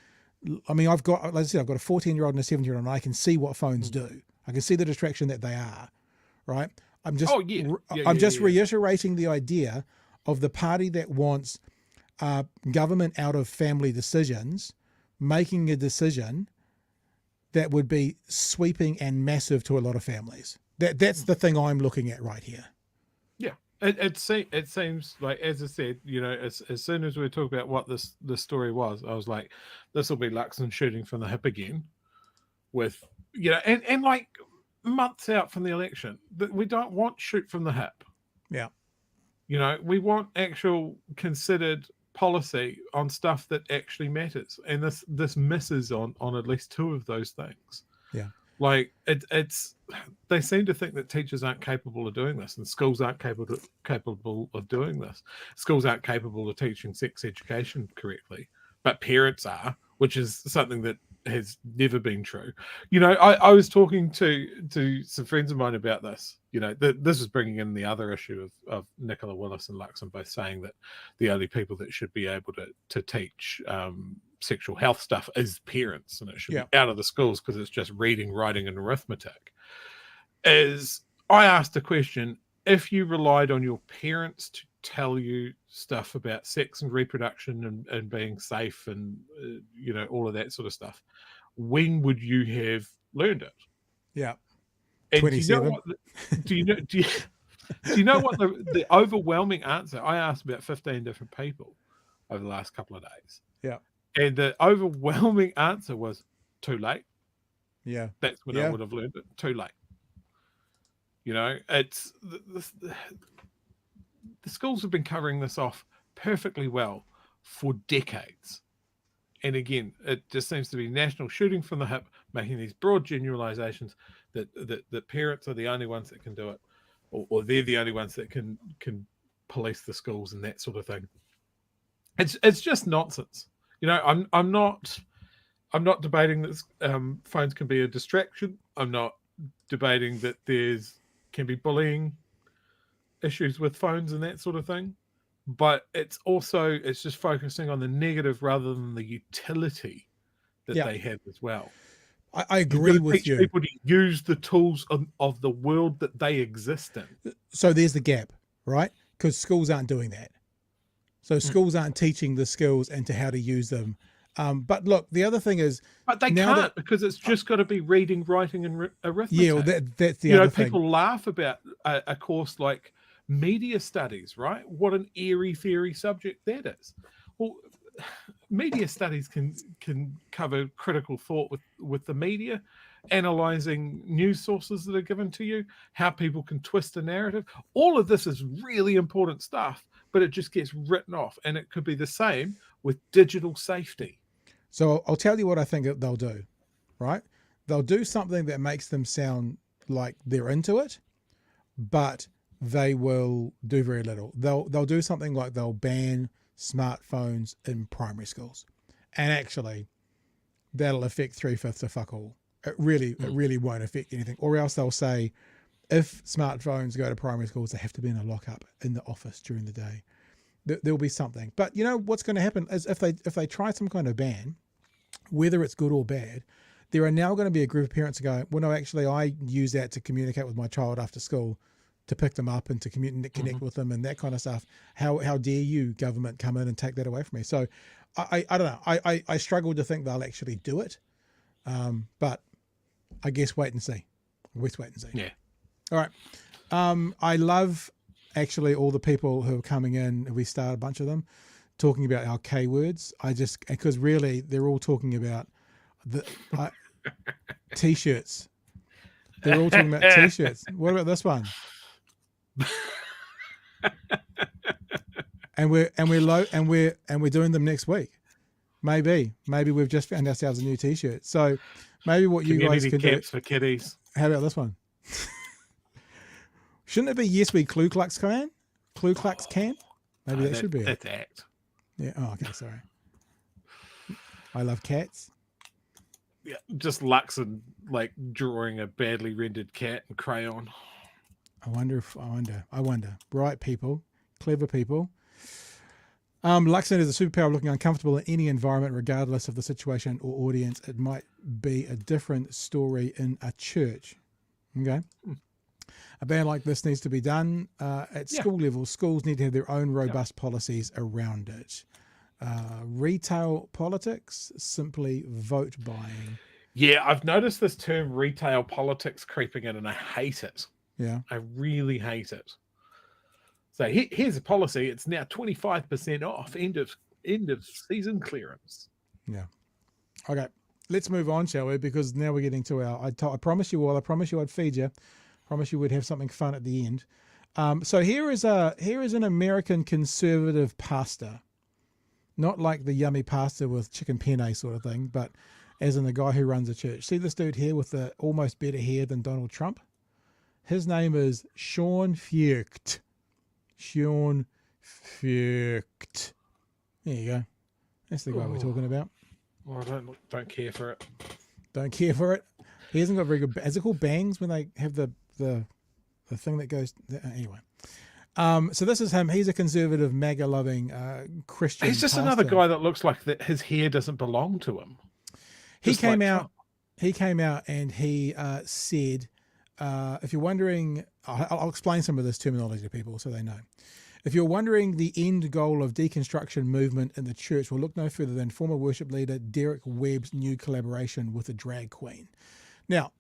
I mean, I've got, like I said, I've got a 14-year-old and a 17-year-old, and I can see what phones do. I can see the distraction that they are, right? I'm just reiterating the idea of the party that wants government out of family decisions, making a decision that would be sweeping and massive to a lot of families. That's the thing I'm looking at right here. Yeah, it seems like, as I said, as soon as we talk about what this story was, I was like, this will be Luxon shooting from the hip again, with and like months out from the election, that we don't want shoot from the hip. Yeah, we want actual considered policy on stuff that actually matters, and this misses on at least two of those things. Yeah. Like they seem to think that teachers aren't capable of doing this, and schools aren't capable of doing this. Schools aren't capable of teaching sex education correctly, but parents are, which is something that has never been true. I was talking to some friends of mine about this. This is bringing in the other issue of Nicola Willis and Luxon both saying that the only people that should be able to teach sexual health stuff is parents, and it should be out of the schools because it's just reading, writing, and arithmetic. I asked the question, if you relied on your parents to tell you stuff about sex and reproduction and being safe and all of that sort of stuff, when would you have learned it? Yeah. And 27. do you know what the overwhelming answer? I asked about 15 different people over the last couple of days. Yeah. And the overwhelming answer was too late. Yeah. That's when I would have learned it. Too late. It's the schools have been covering this off perfectly well for decades. And again, it just seems to be national shooting from the hip, making these broad generalizations that parents are the only ones that can do it, or they're the only ones that can police the schools and that sort of thing. It's just nonsense. I'm not debating that phones can be a distraction. I'm not debating that can be bullying issues with phones and that sort of thing. But it's just focusing on the negative rather than the utility that they have as well. I agree with you. People to use the tools of the world that they exist in. So there's the gap, right? Because schools aren't doing that. So schools aren't teaching the skills and to how to use them. But look, the other thing is, but they can't, because it's just got to be reading, writing, and arithmetic. Yeah, well, that's the other thing. People laugh about a course like media studies, right? What an airy-fairy subject that is. Well, media studies can cover critical thought with the media, analyzing news sources that are given to you, how people can twist a narrative. All of this is really important stuff, but it just gets written off. And it could be the same with digital safety. So I'll tell you what I think they'll do, right? They'll do something that makes them sound like they're into it, but they will do very little. They'll do something like they'll ban smartphones in primary schools, and actually that'll affect 3/5 of fuck all. It really won't affect anything. Or else they'll say, if smartphones go to primary schools, they have to be in a lockup in the office during the day. There'll be something. But you know what's going to happen is if they try some kind of ban, whether it's good or bad, there are now going to be a group of parents who go, well, no, actually, I use that to communicate with my child after school, to pick them up and to connect with them and that kind of stuff. How dare you, government, come in and take that away from me? So I don't know. I struggle to think they'll actually do it. But I guess wait and see. Let's wait and see. Yeah. All right. I love actually all the people who are coming in. We started a bunch of them talking about our K words. Because really they're all talking about the t-shirts. They're all talking about t-shirts. What about this one? and we're doing them next week. Maybe we've just found ourselves a new t-shirt. So maybe what you guys can do for kiddies. How about this one? Shouldn't it be Yes We Ku Klux Klan? Ku Klux Klan? Maybe that should be it. That's ACT. Yeah. Oh, okay. Sorry. I love cats. Yeah, just Luxon like drawing a badly rendered cat in crayon. I wonder. Bright people, clever people. Luxon is a superpower looking uncomfortable in any environment, regardless of the situation or audience. It might be a different story in a church. Okay. A ban like this needs to be done at school level. Schools need to have their own robust policies around it. Retail politics, simply vote buying. Yeah, I've noticed this term retail politics creeping in and I hate it. Yeah. I really hate it. So here's a policy. It's now 25% off. End of season clearance. Yeah. Okay. Let's move on, shall we? Because now we're getting to our... I promised you all. I promised you I'd feed you. Promise you we'd have something fun at the end. So here is an American conservative pastor. Not like the yummy pasta with chicken penne sort of thing, but as in the guy who runs a church. See this dude here with the almost better hair than Donald Trump? His name is Sean Feucht. Sean Feucht. There you go. That's the guy we're talking about. Well, I don't care for it. Don't care for it. He hasn't got very good... Is it called bangs when they have the thing that goes... Anyway. So this is him. He's a conservative, MAGA-loving Christian He's just pastor. another guy that looks like that his hair doesn't belong to him. He came out and he said, if you're wondering... I'll explain some of this terminology to people so they know. If you're wondering the end goal of deconstruction movement in the church, will look no further than former worship leader Derek Webb's new collaboration with a drag queen. Now,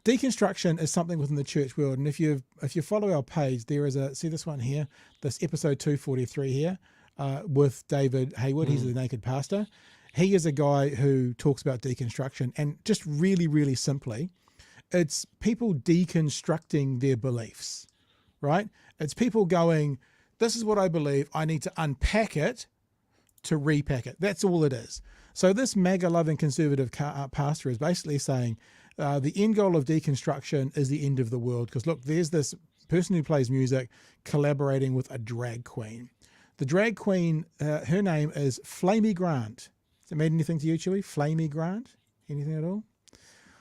deconstruction is something within the church world, and if you follow our page, there is see this one here, this episode 243 here, with David Hayward. He's the Naked Pastor. He is a guy who talks about deconstruction, and just really, really simply, it's people deconstructing their beliefs, right? It's people going, this is what I believe, I need to unpack it to repack it. That's all it is. So this MAGA-loving conservative pastor is basically saying, the end goal of deconstruction is the end of the world. Because look, there's this person who plays music collaborating with a drag queen. The drag queen, her name is Flamey Grant. Has it made anything to you, Chewy? Flamey Grant? Anything at all?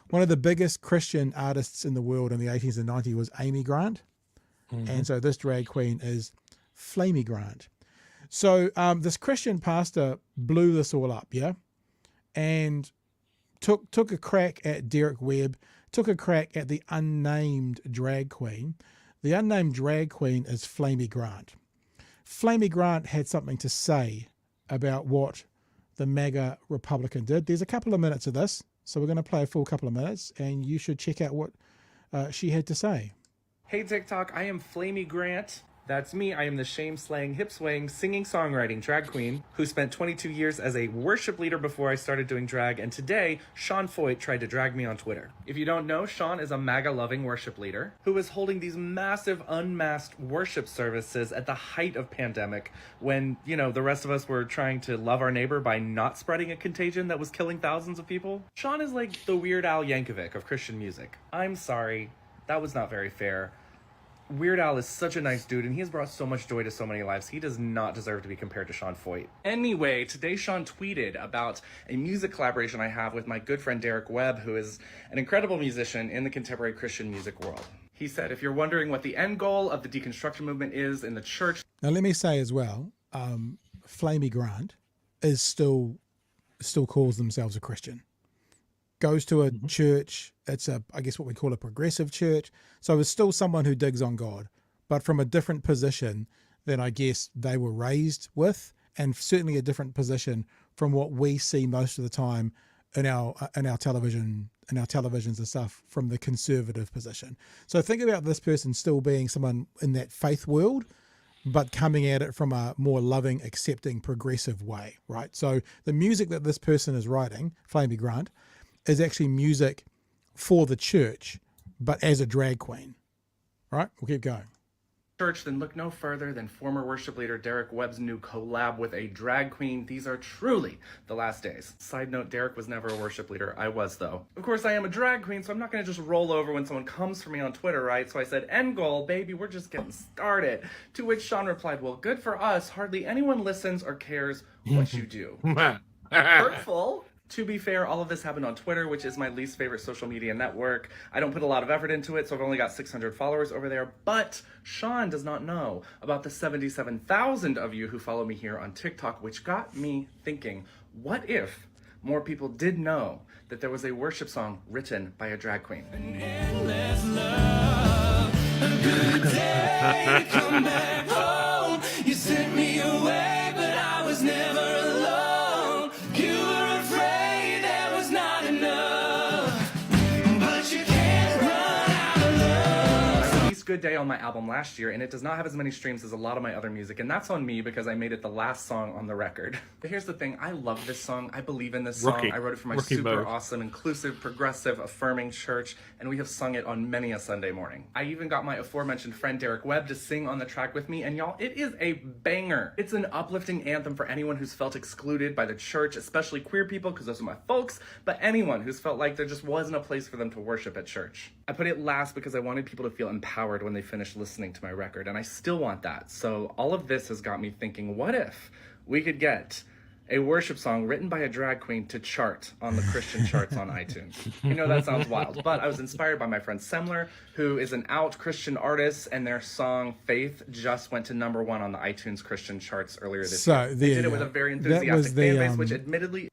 One of the biggest Christian artists in the world in the 80s and 90s was Amy Grant. And so this drag queen is Flamey Grant. So this Christian pastor blew this all up, yeah? And took a crack at Derek Webb, took a crack at the unnamed drag queen. The unnamed drag queen is Flamey Grant. Flamey Grant had something to say about what the MAGA Republican did. There's a couple of minutes of this, so we're going to play a full couple of minutes, and you should check out what she had to say. Hey TikTok, I am Flamey Grant. That's me. I am the shame-slaying, hip-swaying, singing-songwriting drag queen who spent 22 years as a worship leader before I started doing drag, and today, Sean Foyt tried to drag me on Twitter. If you don't know, Sean is a MAGA-loving worship leader who was holding these massive unmasked worship services at the height of pandemic when, you know, the rest of us were trying to love our neighbor by not spreading a contagion that was killing thousands of people. Sean is like the Weird Al Yankovic of Christian music. I'm sorry. That was not very fair. Weird Al is such a nice dude, and he has brought so much joy to so many lives. He does not deserve to be compared to Sean Foyt. Anyway, today Sean tweeted about a music collaboration I have with my good friend Derek Webb, who is an incredible musician in the contemporary Christian music world. He said, if you're wondering what the end goal of the deconstruction movement is in the church... Now, let me say as well, Flamey Grant is still calls themselves a Christian. Goes to a church. It's I guess what we call a progressive church. So it's still someone who digs on God, but from a different position than I guess they were raised with, and certainly a different position from what we see most of the time in our televisions and stuff, from the conservative position. So think about this person still being someone in that faith world, but coming at it from a more loving, accepting, progressive way, right? So the music that this person is writing, Flamey Grant, is actually music for the church, but as a drag queen, right? We'll keep going. Church, then look no further than former worship leader Derek Webb's new collab with a drag queen. These are truly the last days. Side note, Derek was never a worship leader. I was, though. Of course, I am a drag queen, so I'm not going to just roll over when someone comes for me on Twitter, right? So I said, end goal, baby, we're just getting started. To which Sean replied, well, good for us. Hardly anyone listens or cares what you do. Hurtful. To be fair, all of this happened on Twitter, which is my least favorite social media network. I don't put a lot of effort into it, so I've only got 600 followers over there. But Sean does not know about the 77,000 of you who follow me here on TikTok, which got me thinking, what if more people did know that there was a worship song written by a drag queen? You sent me away, but I was never alone. You were afraid that was not enough, but you can't run out of love. I released Good Day on my album last year, and it does not have as many streams as a lot of my other music, and that's on me because I made it the last song on the record. But here's the thing, I love this song, I believe in this song. I wrote it for my super awesome, inclusive, progressive, affirming church, and we have sung it on many a Sunday morning. I even got my aforementioned friend Derek Webb to sing on the track with me, and y'all, it is a banger. It's an uplifting anthem for anyone who's felt excluded by the church, especially queer people, because those are my folks, but anyone who's felt like there just wasn't a place for them to worship at church. I put it last because I wanted people to feel empowered when they finished listening to my record, and I still want that. So all of this has got me thinking, what if we could get a worship song written by a drag queen to chart on the Christian charts on iTunes? You know, that sounds wild, but I was inspired by my friend Semler, who is an out Christian artist, and their song Faith just went to #1 on the iTunes Christian charts earlier this year. They did it with a very enthusiastic fan base, which admittedly...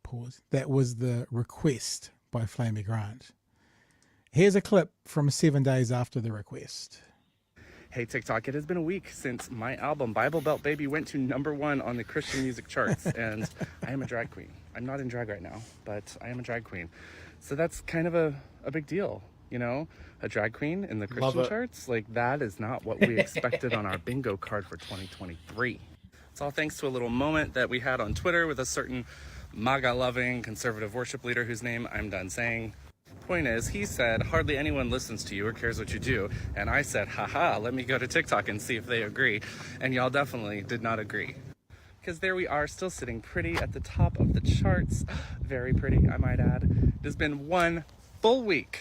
Pause. That was the request by Flamey Grant. Here's a clip from 7 days after the request. Hey TikTok, it has been a week since my album Bible Belt Baby went to #1 on the Christian music charts, and I am a drag queen. I'm not in drag right now, but I am a drag queen. So that's kind of a big deal, you know? A drag queen in the Christian charts? Like, that is not what we expected on our bingo card for 2023. It's all thanks to a little moment that we had on Twitter with a certain MAGA-loving conservative worship leader whose name I'm done saying. Point is, he said, hardly anyone listens to you or cares what you do. And I said, haha, let me go to TikTok and see if they agree. And y'all definitely did not agree. Because there we are, still sitting pretty at the top of the charts. Very pretty, I might add. It has been one full week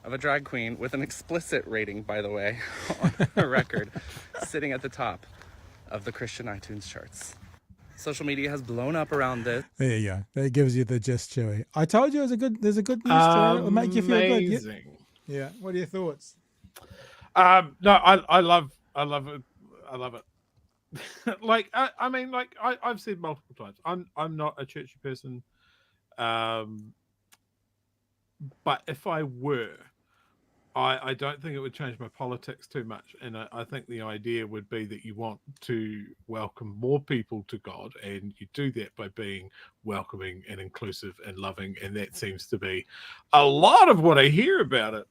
of a drag queen with an explicit rating, by the way, on her record, sitting at the top of the Christian iTunes charts. Social media has blown up around this. There you go. That gives you the gist, Chewy. I told you there's a good news story. It'll make you feel good. Amazing. Yeah. What are your thoughts? No, I love it. I love it. Like, I mean, like I've said multiple times, I'm not a churchy person. But if I were, I don't think it would change my politics too much. And I think the idea would be that you want to welcome more people to God, and you do that by being welcoming and inclusive and loving. And that seems to be a lot of what I hear about it,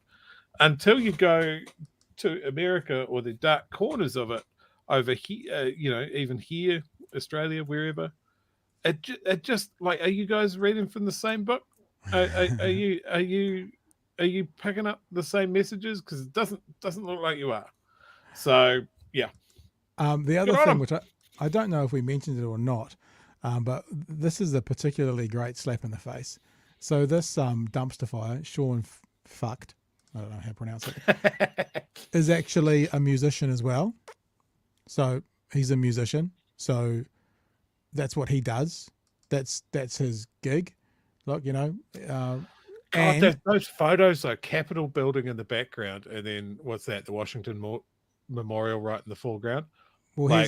until you go to America or the dark corners of it, over here, even here, Australia, wherever. It just like, are you guys reading from the same book? Are you picking up the same messages? Because it doesn't look like you are. So yeah. The other thing, which I don't know if we mentioned it or not, but this is a particularly great slap in the face. So this dumpster fire, Sean fucked, I don't know how to pronounce it, is actually a musician as well. So he's a musician. So that's what he does. That's his gig. Look, God, those photos are Capitol building in the background, and then what's that? The Washington Memorial right in the foreground. Well,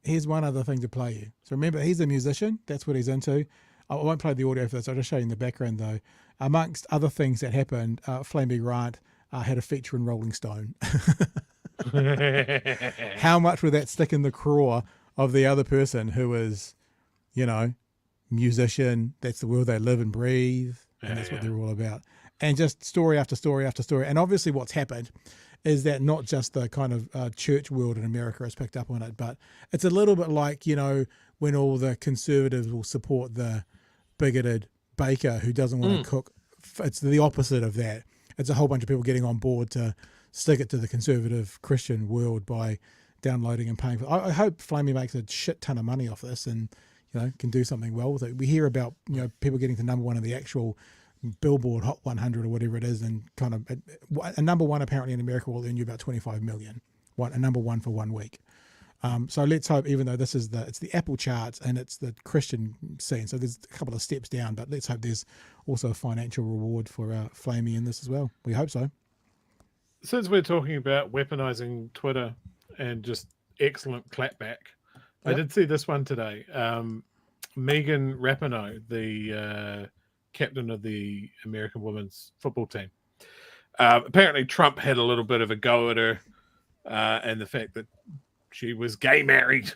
here's one other thing to play you. So remember, he's a musician. That's what he's into. I won't play the audio for this. I'll just show you in the background, though. Amongst other things that happened, Flamby Grant had a feature in Rolling Stone. How much would that stick in the craw of the other person who is, musician? That's the world they live and breathe, and that's what they're all about. And just story after story after story. And obviously what's happened is that not just the kind of church world in America has picked up on it, but it's a little bit like, when all the conservatives will support the bigoted baker who doesn't want to cook. It's the opposite of that. It's a whole bunch of people getting on board to stick it to the conservative Christian world by downloading and paying for it. I hope Flamey makes a shit ton of money off this and, can do something well with it. We hear about, people getting to number one in the actual Billboard Hot 100 or whatever it is, and kind of a number one apparently in America will earn you about 25 million. A number one for 1 week. So let's hope, even though this is it's the Apple charts and it's the Christian scene, so there's a couple of steps down, but let's hope there's also a financial reward for Flamey in this as well. We hope so. Since we're talking about weaponizing Twitter and just excellent clapback, I did see this one today. Megan Rapinoe, the captain of the American women's football team. Apparently Trump had a little bit of a go at her and the fact that she was gay married.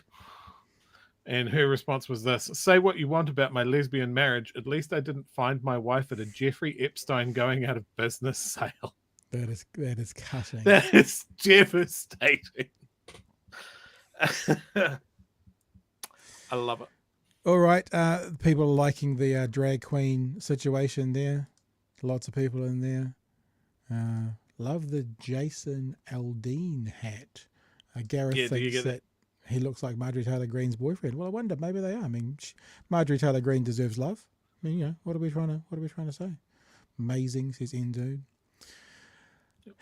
And her response was this: "Say what you want about my lesbian marriage. At least I didn't find my wife at a Jeffrey Epstein going out of business sale." That is cutting. That is devastating. I love it. All right. People are liking the drag queen situation there. Lots of people in there. Love the Jason Aldean hat. Gareth thinks that he looks like Marjorie Taylor Greene's boyfriend. Well, I wonder, maybe they are. I mean, Marjorie Taylor Greene deserves love. I mean, what are we trying to say? Amazing, says Endude.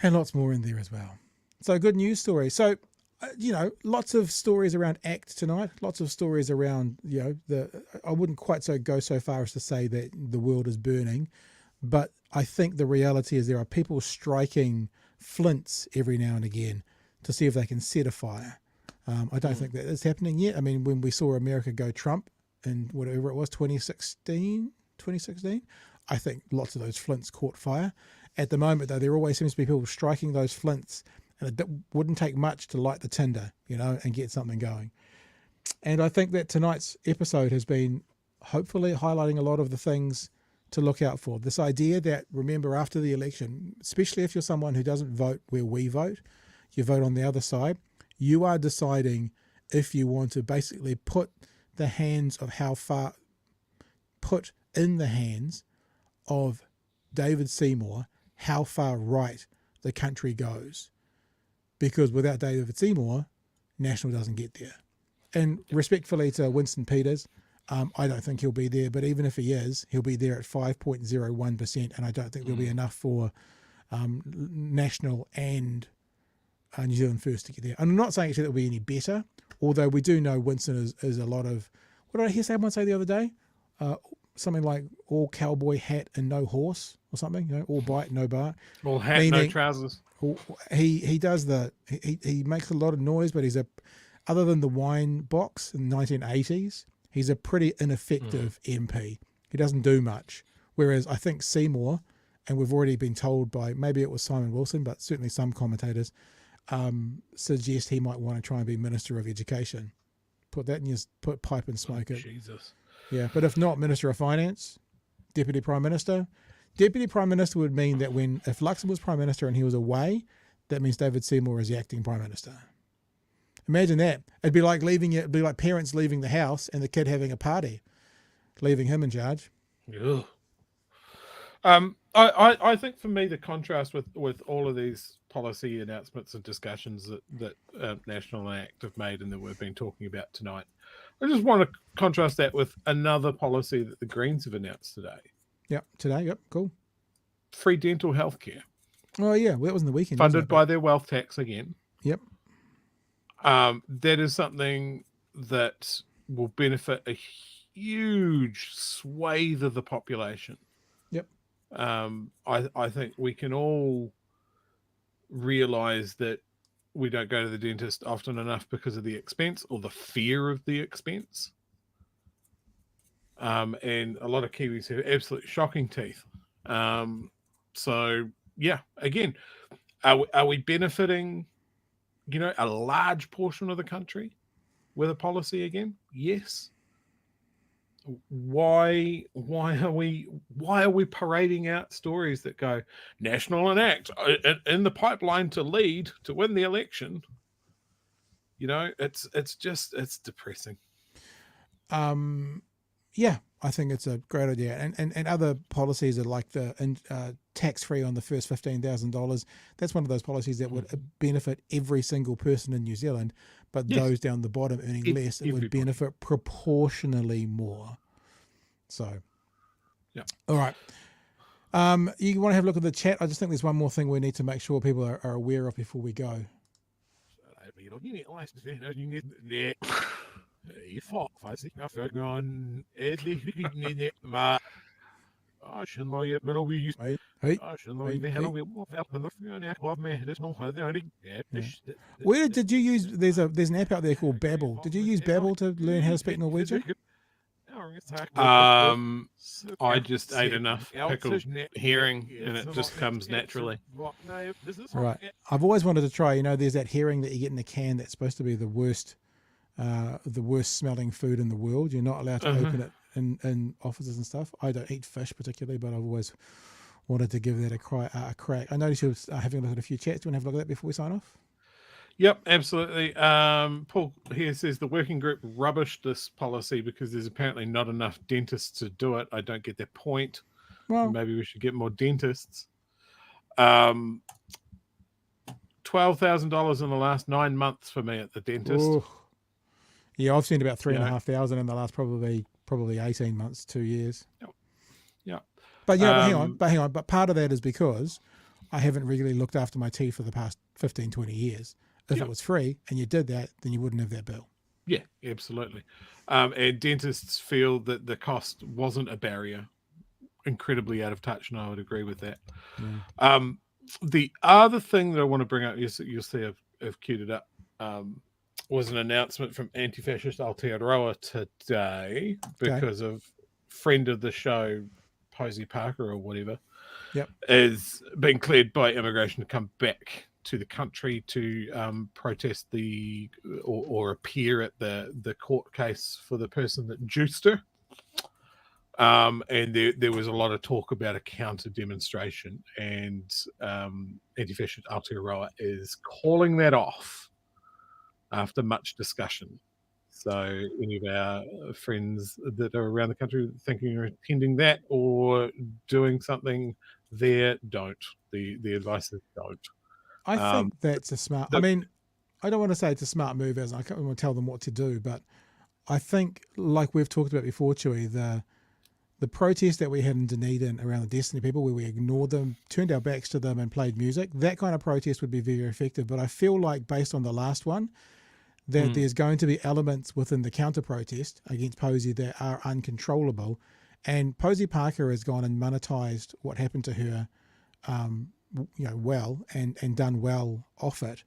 And lots more in there as well. So good news story. So, lots of stories around ACT tonight. Lots of stories around, I wouldn't quite go so far as to say that the world is burning, but I think the reality is there are people striking flints every now and again to see if they can set a fire. I don't think that is happening yet. I mean, when we saw America go Trump in whatever it was, 2016, I think lots of those flints caught fire. At the moment, though, there always seems to be people striking those flints, and it wouldn't take much to light the tinder, and get something going. And I think that tonight's episode has been hopefully highlighting a lot of the things to look out for. This idea that, remember, after the election, especially if you're someone who doesn't vote where we vote, you vote on the other side, you are deciding if you want to basically put in the hands of David Seymour how far right the country goes. Because without David Seymour, National doesn't get there. And respectfully to Winston Peters, I don't think he'll be there, but even if he is, he'll be there at 5.01%, and I don't think there'll be enough for National and New Zealand First to get there. I'm not saying actually it'll be any better, although we do know Winston is a lot of, what did I hear someone say the other day? Something like all cowboy hat and no horse or something, all bite, no bark. All hat, no trousers. He does he makes a lot of noise, but other than the wine box in the 1980s, he's a pretty ineffective MP. He doesn't do much. Whereas I think Seymour, and we've already been told by, maybe it was Simon Wilson, but certainly some commentators, suggest he might want to try and be Minister of Education. Put that in your pipe and smoke it. Jesus. Yeah, but if not, Minister of Finance, Deputy Prime Minister. Deputy Prime Minister would mean that if Luxon was Prime Minister and he was away, that means David Seymour is the acting Prime Minister. Imagine that. It'd be like parents leaving the house and the kid having a party, leaving him in charge. Ugh. I think for me the contrast with all of these policy announcements and discussions that National and ACT have made and that we've been talking about tonight, I just want to contrast that with another policy that the Greens have announced today. Yep, today. Yep, cool. Free dental health care. Oh yeah, well, that was in the weekend. Funded by their wealth tax again. Yep. That is something that will benefit a huge swathe of the population. Yep. I think we can all realize that we don't go to the dentist often enough because of the expense or the fear of the expense. And a lot of Kiwis have absolute shocking teeth. So yeah, again, are we benefiting, a large portion of the country with a policy again? Yes. Why are we parading out stories that go National and ACT in the pipeline to lead to win the election? It's depressing. Yeah, I think it's a great idea. And other policies are like the tax-free on the first $15,000. That's one of those policies that would benefit every single person in New Zealand, but those down the bottom earning less, it would benefit proportionally more. So, yeah. All right. You want to have a look at the chat? I just think there's one more thing we need to make sure people are aware of before we go. Where did you use? There's an app out there called Babbel. Did you use Babbel to learn how to speak Norwegian? I just ate enough pickled herring and it just comes naturally. Right. I've always wanted to try. There's that herring that you get in a can that's supposed to be the worst smelling food in the world. You're not allowed to open it in offices and stuff. I don't eat fish particularly, but I've always wanted to give that a crack. I noticed you were having a look at a few chats. Do you want to have a look at that before we sign off? Yep, absolutely. Paul here says the working group rubbished this policy because there's apparently not enough dentists to do it. I don't get their point. Well, maybe we should get more dentists. $12,000 in the last 9 months for me at the dentist. Ooh. Yeah, I've seen about 3,500 in the last probably 18 months, 2 years. Yep. But hang on. But part of that is because I haven't regularly looked after my teeth for the past 15, 20 years. If it was free and you did that, then you wouldn't have that bill. Yeah, absolutely. And dentists feel that the cost wasn't a barrier. Incredibly out of touch, and I would agree with that. Yeah. The other thing that I want to bring up, you'll see I've queued it up, was an announcement from anti-fascist Aotearoa today because of friend of the show, Posey Parker or whatever, is being cleared by immigration to come back to the country to protest or appear at the court case for the person that juiced her. And there was a lot of talk about a counter demonstration, and anti-fascist Aotearoa is calling that off after much discussion. So any of our friends that are around the country thinking of attending that or doing something there, don't. The advice is don't. I think that's a smart. I mean, I don't want to say it's a smart move, as I can't want to tell them what to do, but I think, like we've talked about before, Chewy, the protest that we had in Dunedin around the Destiny people, where we ignored them, turned our backs to them, and played music, that kind of protest would be very effective. But I feel like, based on the last one, that there's going to be elements within the counter protest against Posey that are uncontrollable, and Posey Parker has gone and monetized what happened to her. Well and done well off it,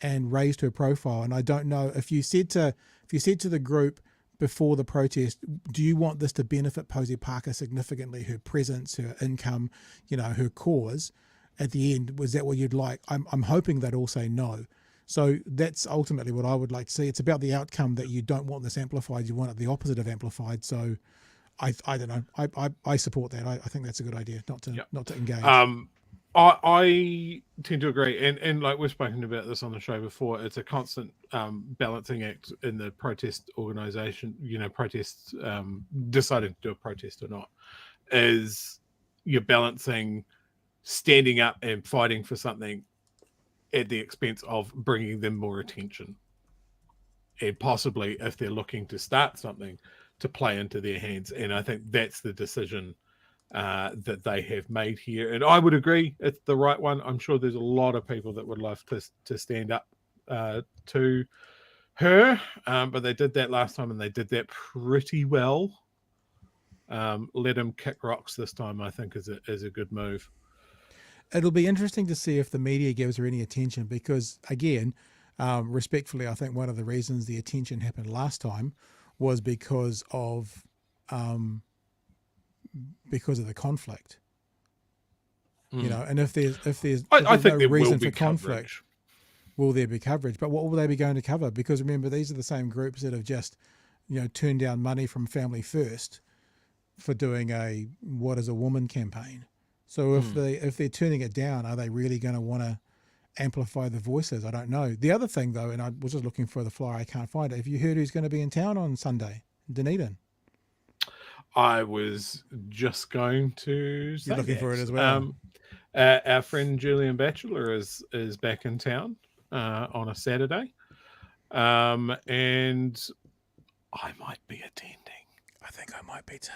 and raised her profile. And I don't know if you said to the group before the protest, do you want this to benefit Posey Parker significantly, her presence, her income, her cause? At the end, was that what you'd like? I'm hoping they'd all say no. So that's ultimately what I would like to see. It's about the outcome that you don't want this amplified. You want it the opposite of amplified. So I don't know. I support that. I think that's a good idea. Not to engage. I tend to agree, and like we've spoken about this on the show before, it's a constant balancing act in the protest organisation. Protests, deciding to do a protest or not, is you're balancing standing up and fighting for something at the expense of bringing them more attention, and possibly if they're looking to start something, to play into their hands. And I think that's the decision that they have made here, and I would agree it's the right one. I'm sure there's a lot of people that would love to stand up to her, but they did that last time and they did that pretty well. Let him kick rocks this time, I think, is a good move. It'll be interesting to see if the media gives her any attention, because again, respectfully, I think one of the reasons the attention happened last time was because of the conflict, and if there's I think no there reason will be for conflict, coverage. will there be coverage? But what will they be going to cover? Because remember, these are the same groups that have just, turned down money from Family First for doing a "What is a Woman" campaign. So if they're turning it down, are they really going to want to amplify the voices? I don't know. The other thing though, and I was just looking for the flyer, I can't find it. Have you heard who's going to be in town on Sunday? Dunedin. I was just going to say You're looking that. for it as well. Our friend Julian Batchelor is back in town on a Saturday, and I might be attending. I think I might be too.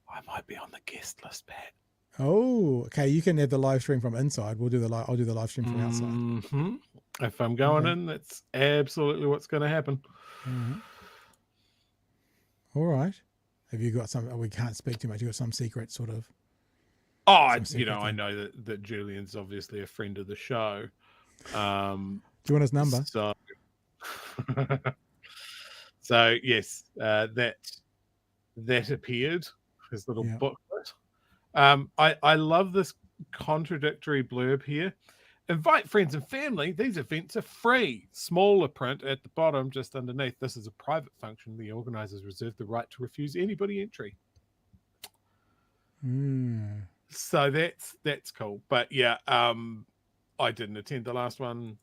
I might be on the guest list, Pat. Oh, okay. You can have the live stream from inside. I'll do the live stream from outside. Mm-hmm. If I'm going in, that's absolutely what's going to happen. Mm-hmm. All right. Have you got some? We can't speak too much. You got some secret sort of. Oh, I know that Julian's obviously a friend of the show. Do you want his number? So yes, that appeared, his little booklet. I love this contradictory blurb here. Invite friends and family. These events are free. Smaller print at the bottom, just underneath. This is a private function. The organisers reserve the right to refuse anybody entry. So that's cool. But yeah, I didn't attend the last one.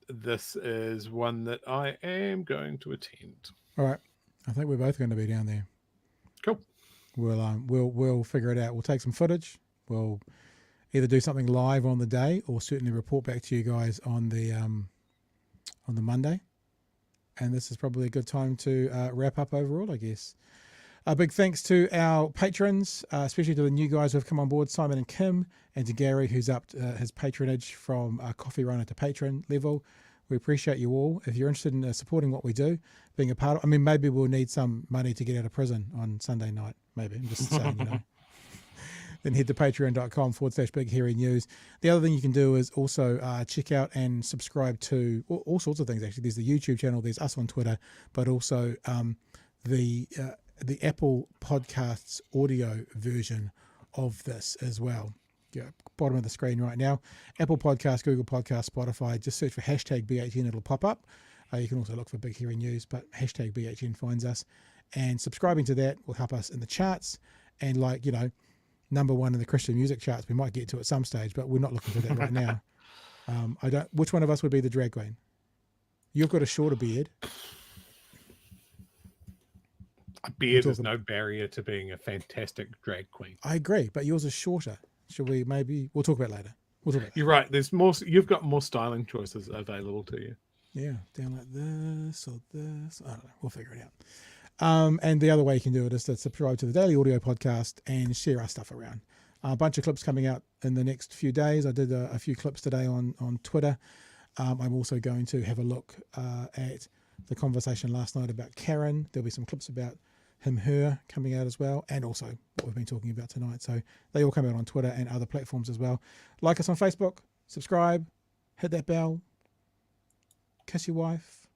This is one that I am going to attend. All right. I think we're both going to be down there. Cool. We'll figure it out. We'll take some footage. We'll either do something live on the day, or certainly report back to you guys on the Monday. And this is probably a good time to wrap up overall, I guess. A big thanks to our patrons, especially to the new guys who have come on board, Simon and Kim, and to Gary, who's upped his patronage from coffee runner to patron level. We appreciate you all. If you're interested in supporting what we do, being a part of, maybe we'll need some money to get out of prison on Sunday night. Maybe. I'm just saying, Then head to patreon.com/Big Hairy News. The other thing you can do is also check out and subscribe to all sorts of things, actually. There's the YouTube channel, there's us on Twitter, but also the Apple Podcasts audio version of this as well. Bottom of the screen right now. Apple Podcasts, Google Podcasts, Spotify. Just search for #BHN. It'll pop up. You can also look for Big Hairy News, but #BHN finds us. And subscribing to that will help us in the charts. And number one in the Christian music charts. We might get to at some stage, but we're not looking for that right now. Which one of us would be the drag queen? You've got a shorter beard. A beard is no barrier to being a fantastic drag queen. I agree, but yours is shorter. Should we we'll talk about it later. You're right. There's more. You've got more styling choices available to you. Yeah, down like this or this. I don't know. We'll figure it out. And the other way you can do it is to subscribe to the Daily Audio Podcast and share our stuff around. A bunch of clips coming out in the next few days. I did a few clips today on Twitter. I'm also going to have a look at the conversation last night about Karen. There'll be some clips about her coming out as well, and also what we've been talking about tonight. So they all come out on Twitter and other platforms as well. Like us on Facebook, subscribe, hit that bell, kiss your wife,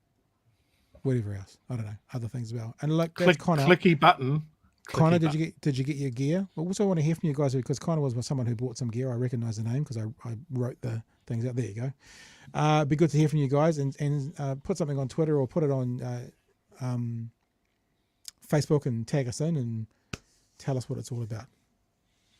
whatever else. I don't know, other things as well. And look, that's Connor. Clicky button. Connor, did you get your gear? I also want to hear from you guys, because Connor was someone who bought some gear. I recognise the name because I wrote the things out. There you go. It'd be good to hear from you guys, and put something on Twitter or put it on Facebook and tag us in and tell us what it's all about.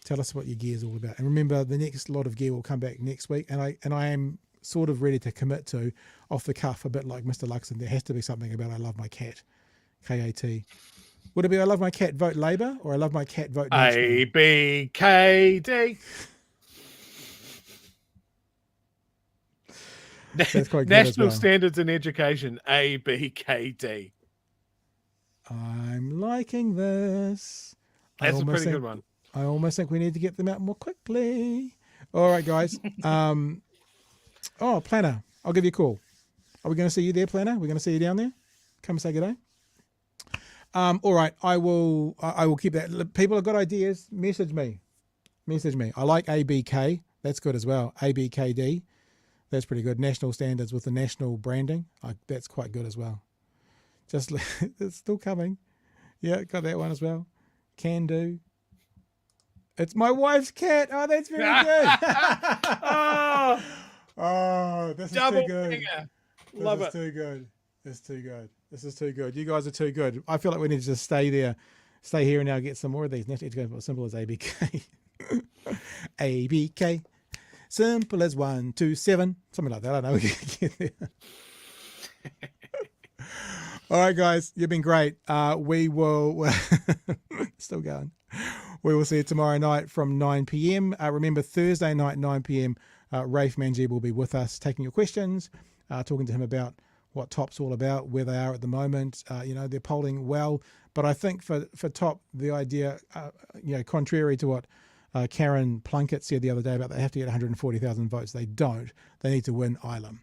Tell us what your gear is all about. And remember, the next lot of gear will come back next week. And I am sort of ready to commit to, off the cuff, a bit like Mr. Luxon. There has to be something about I love my cat. K-A-T. Would it be I love my cat, vote Labour, or I love my cat, vote National? ABKD. That's quite good National as well. Standards in Education, ABKD. I'm liking this. That's a pretty good one. I almost think we need to get them out more quickly. All right, guys. Planner, I'll give you a call. Are we going to see you there, Planner? We're going to see you down there? Come say good day. All right, I will keep that. People have got ideas. Message me. I like ABK. That's good as well. ABKD. That's pretty good. National standards with the national branding. That's quite good as well. Just it's still coming. Yeah, got that one as well. Can do. It's my wife's cat. Oh, that's very good. Oh, this is too good. Love it. Too good. It's too good. This is too good. You guys are too good. I feel like we need to just stay there, stay here and now get some more of these. National education, as simple as ABK. ABK. Simple as 1, 2, 7. Something like that. I don't know. We can get there. All right, guys. You've been great. We will... still going. We will see you tomorrow night from 9 p.m. Remember, Thursday night, 9 p.m., Rafe Manji will be with us, taking your questions, talking to him about what TOP's all about, where they are at the moment. They're polling well. But I think for TOP, the idea, contrary to what Karen Plunkett said the other day about they have to get 140,000 votes, they don't. They need to win Ilam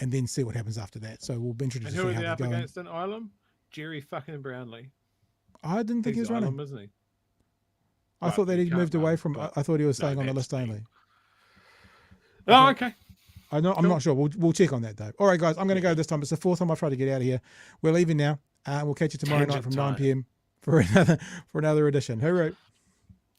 and then see what happens after that. So we'll be interested And to who see are they how up they're going. against in Ilam? Jerry fucking Brownlee. I didn't think he was running. Ilam, isn't he? I thought that he'd moved away from. I thought he was staying on the list only. Oh, okay. I'm not sure. We'll check on that, Dave. All right, guys. I'm going to go this time. It's the fourth time I've tried to get out of here. We're leaving now. We'll catch you tomorrow night from 9 p.m. for another edition. Hooroo.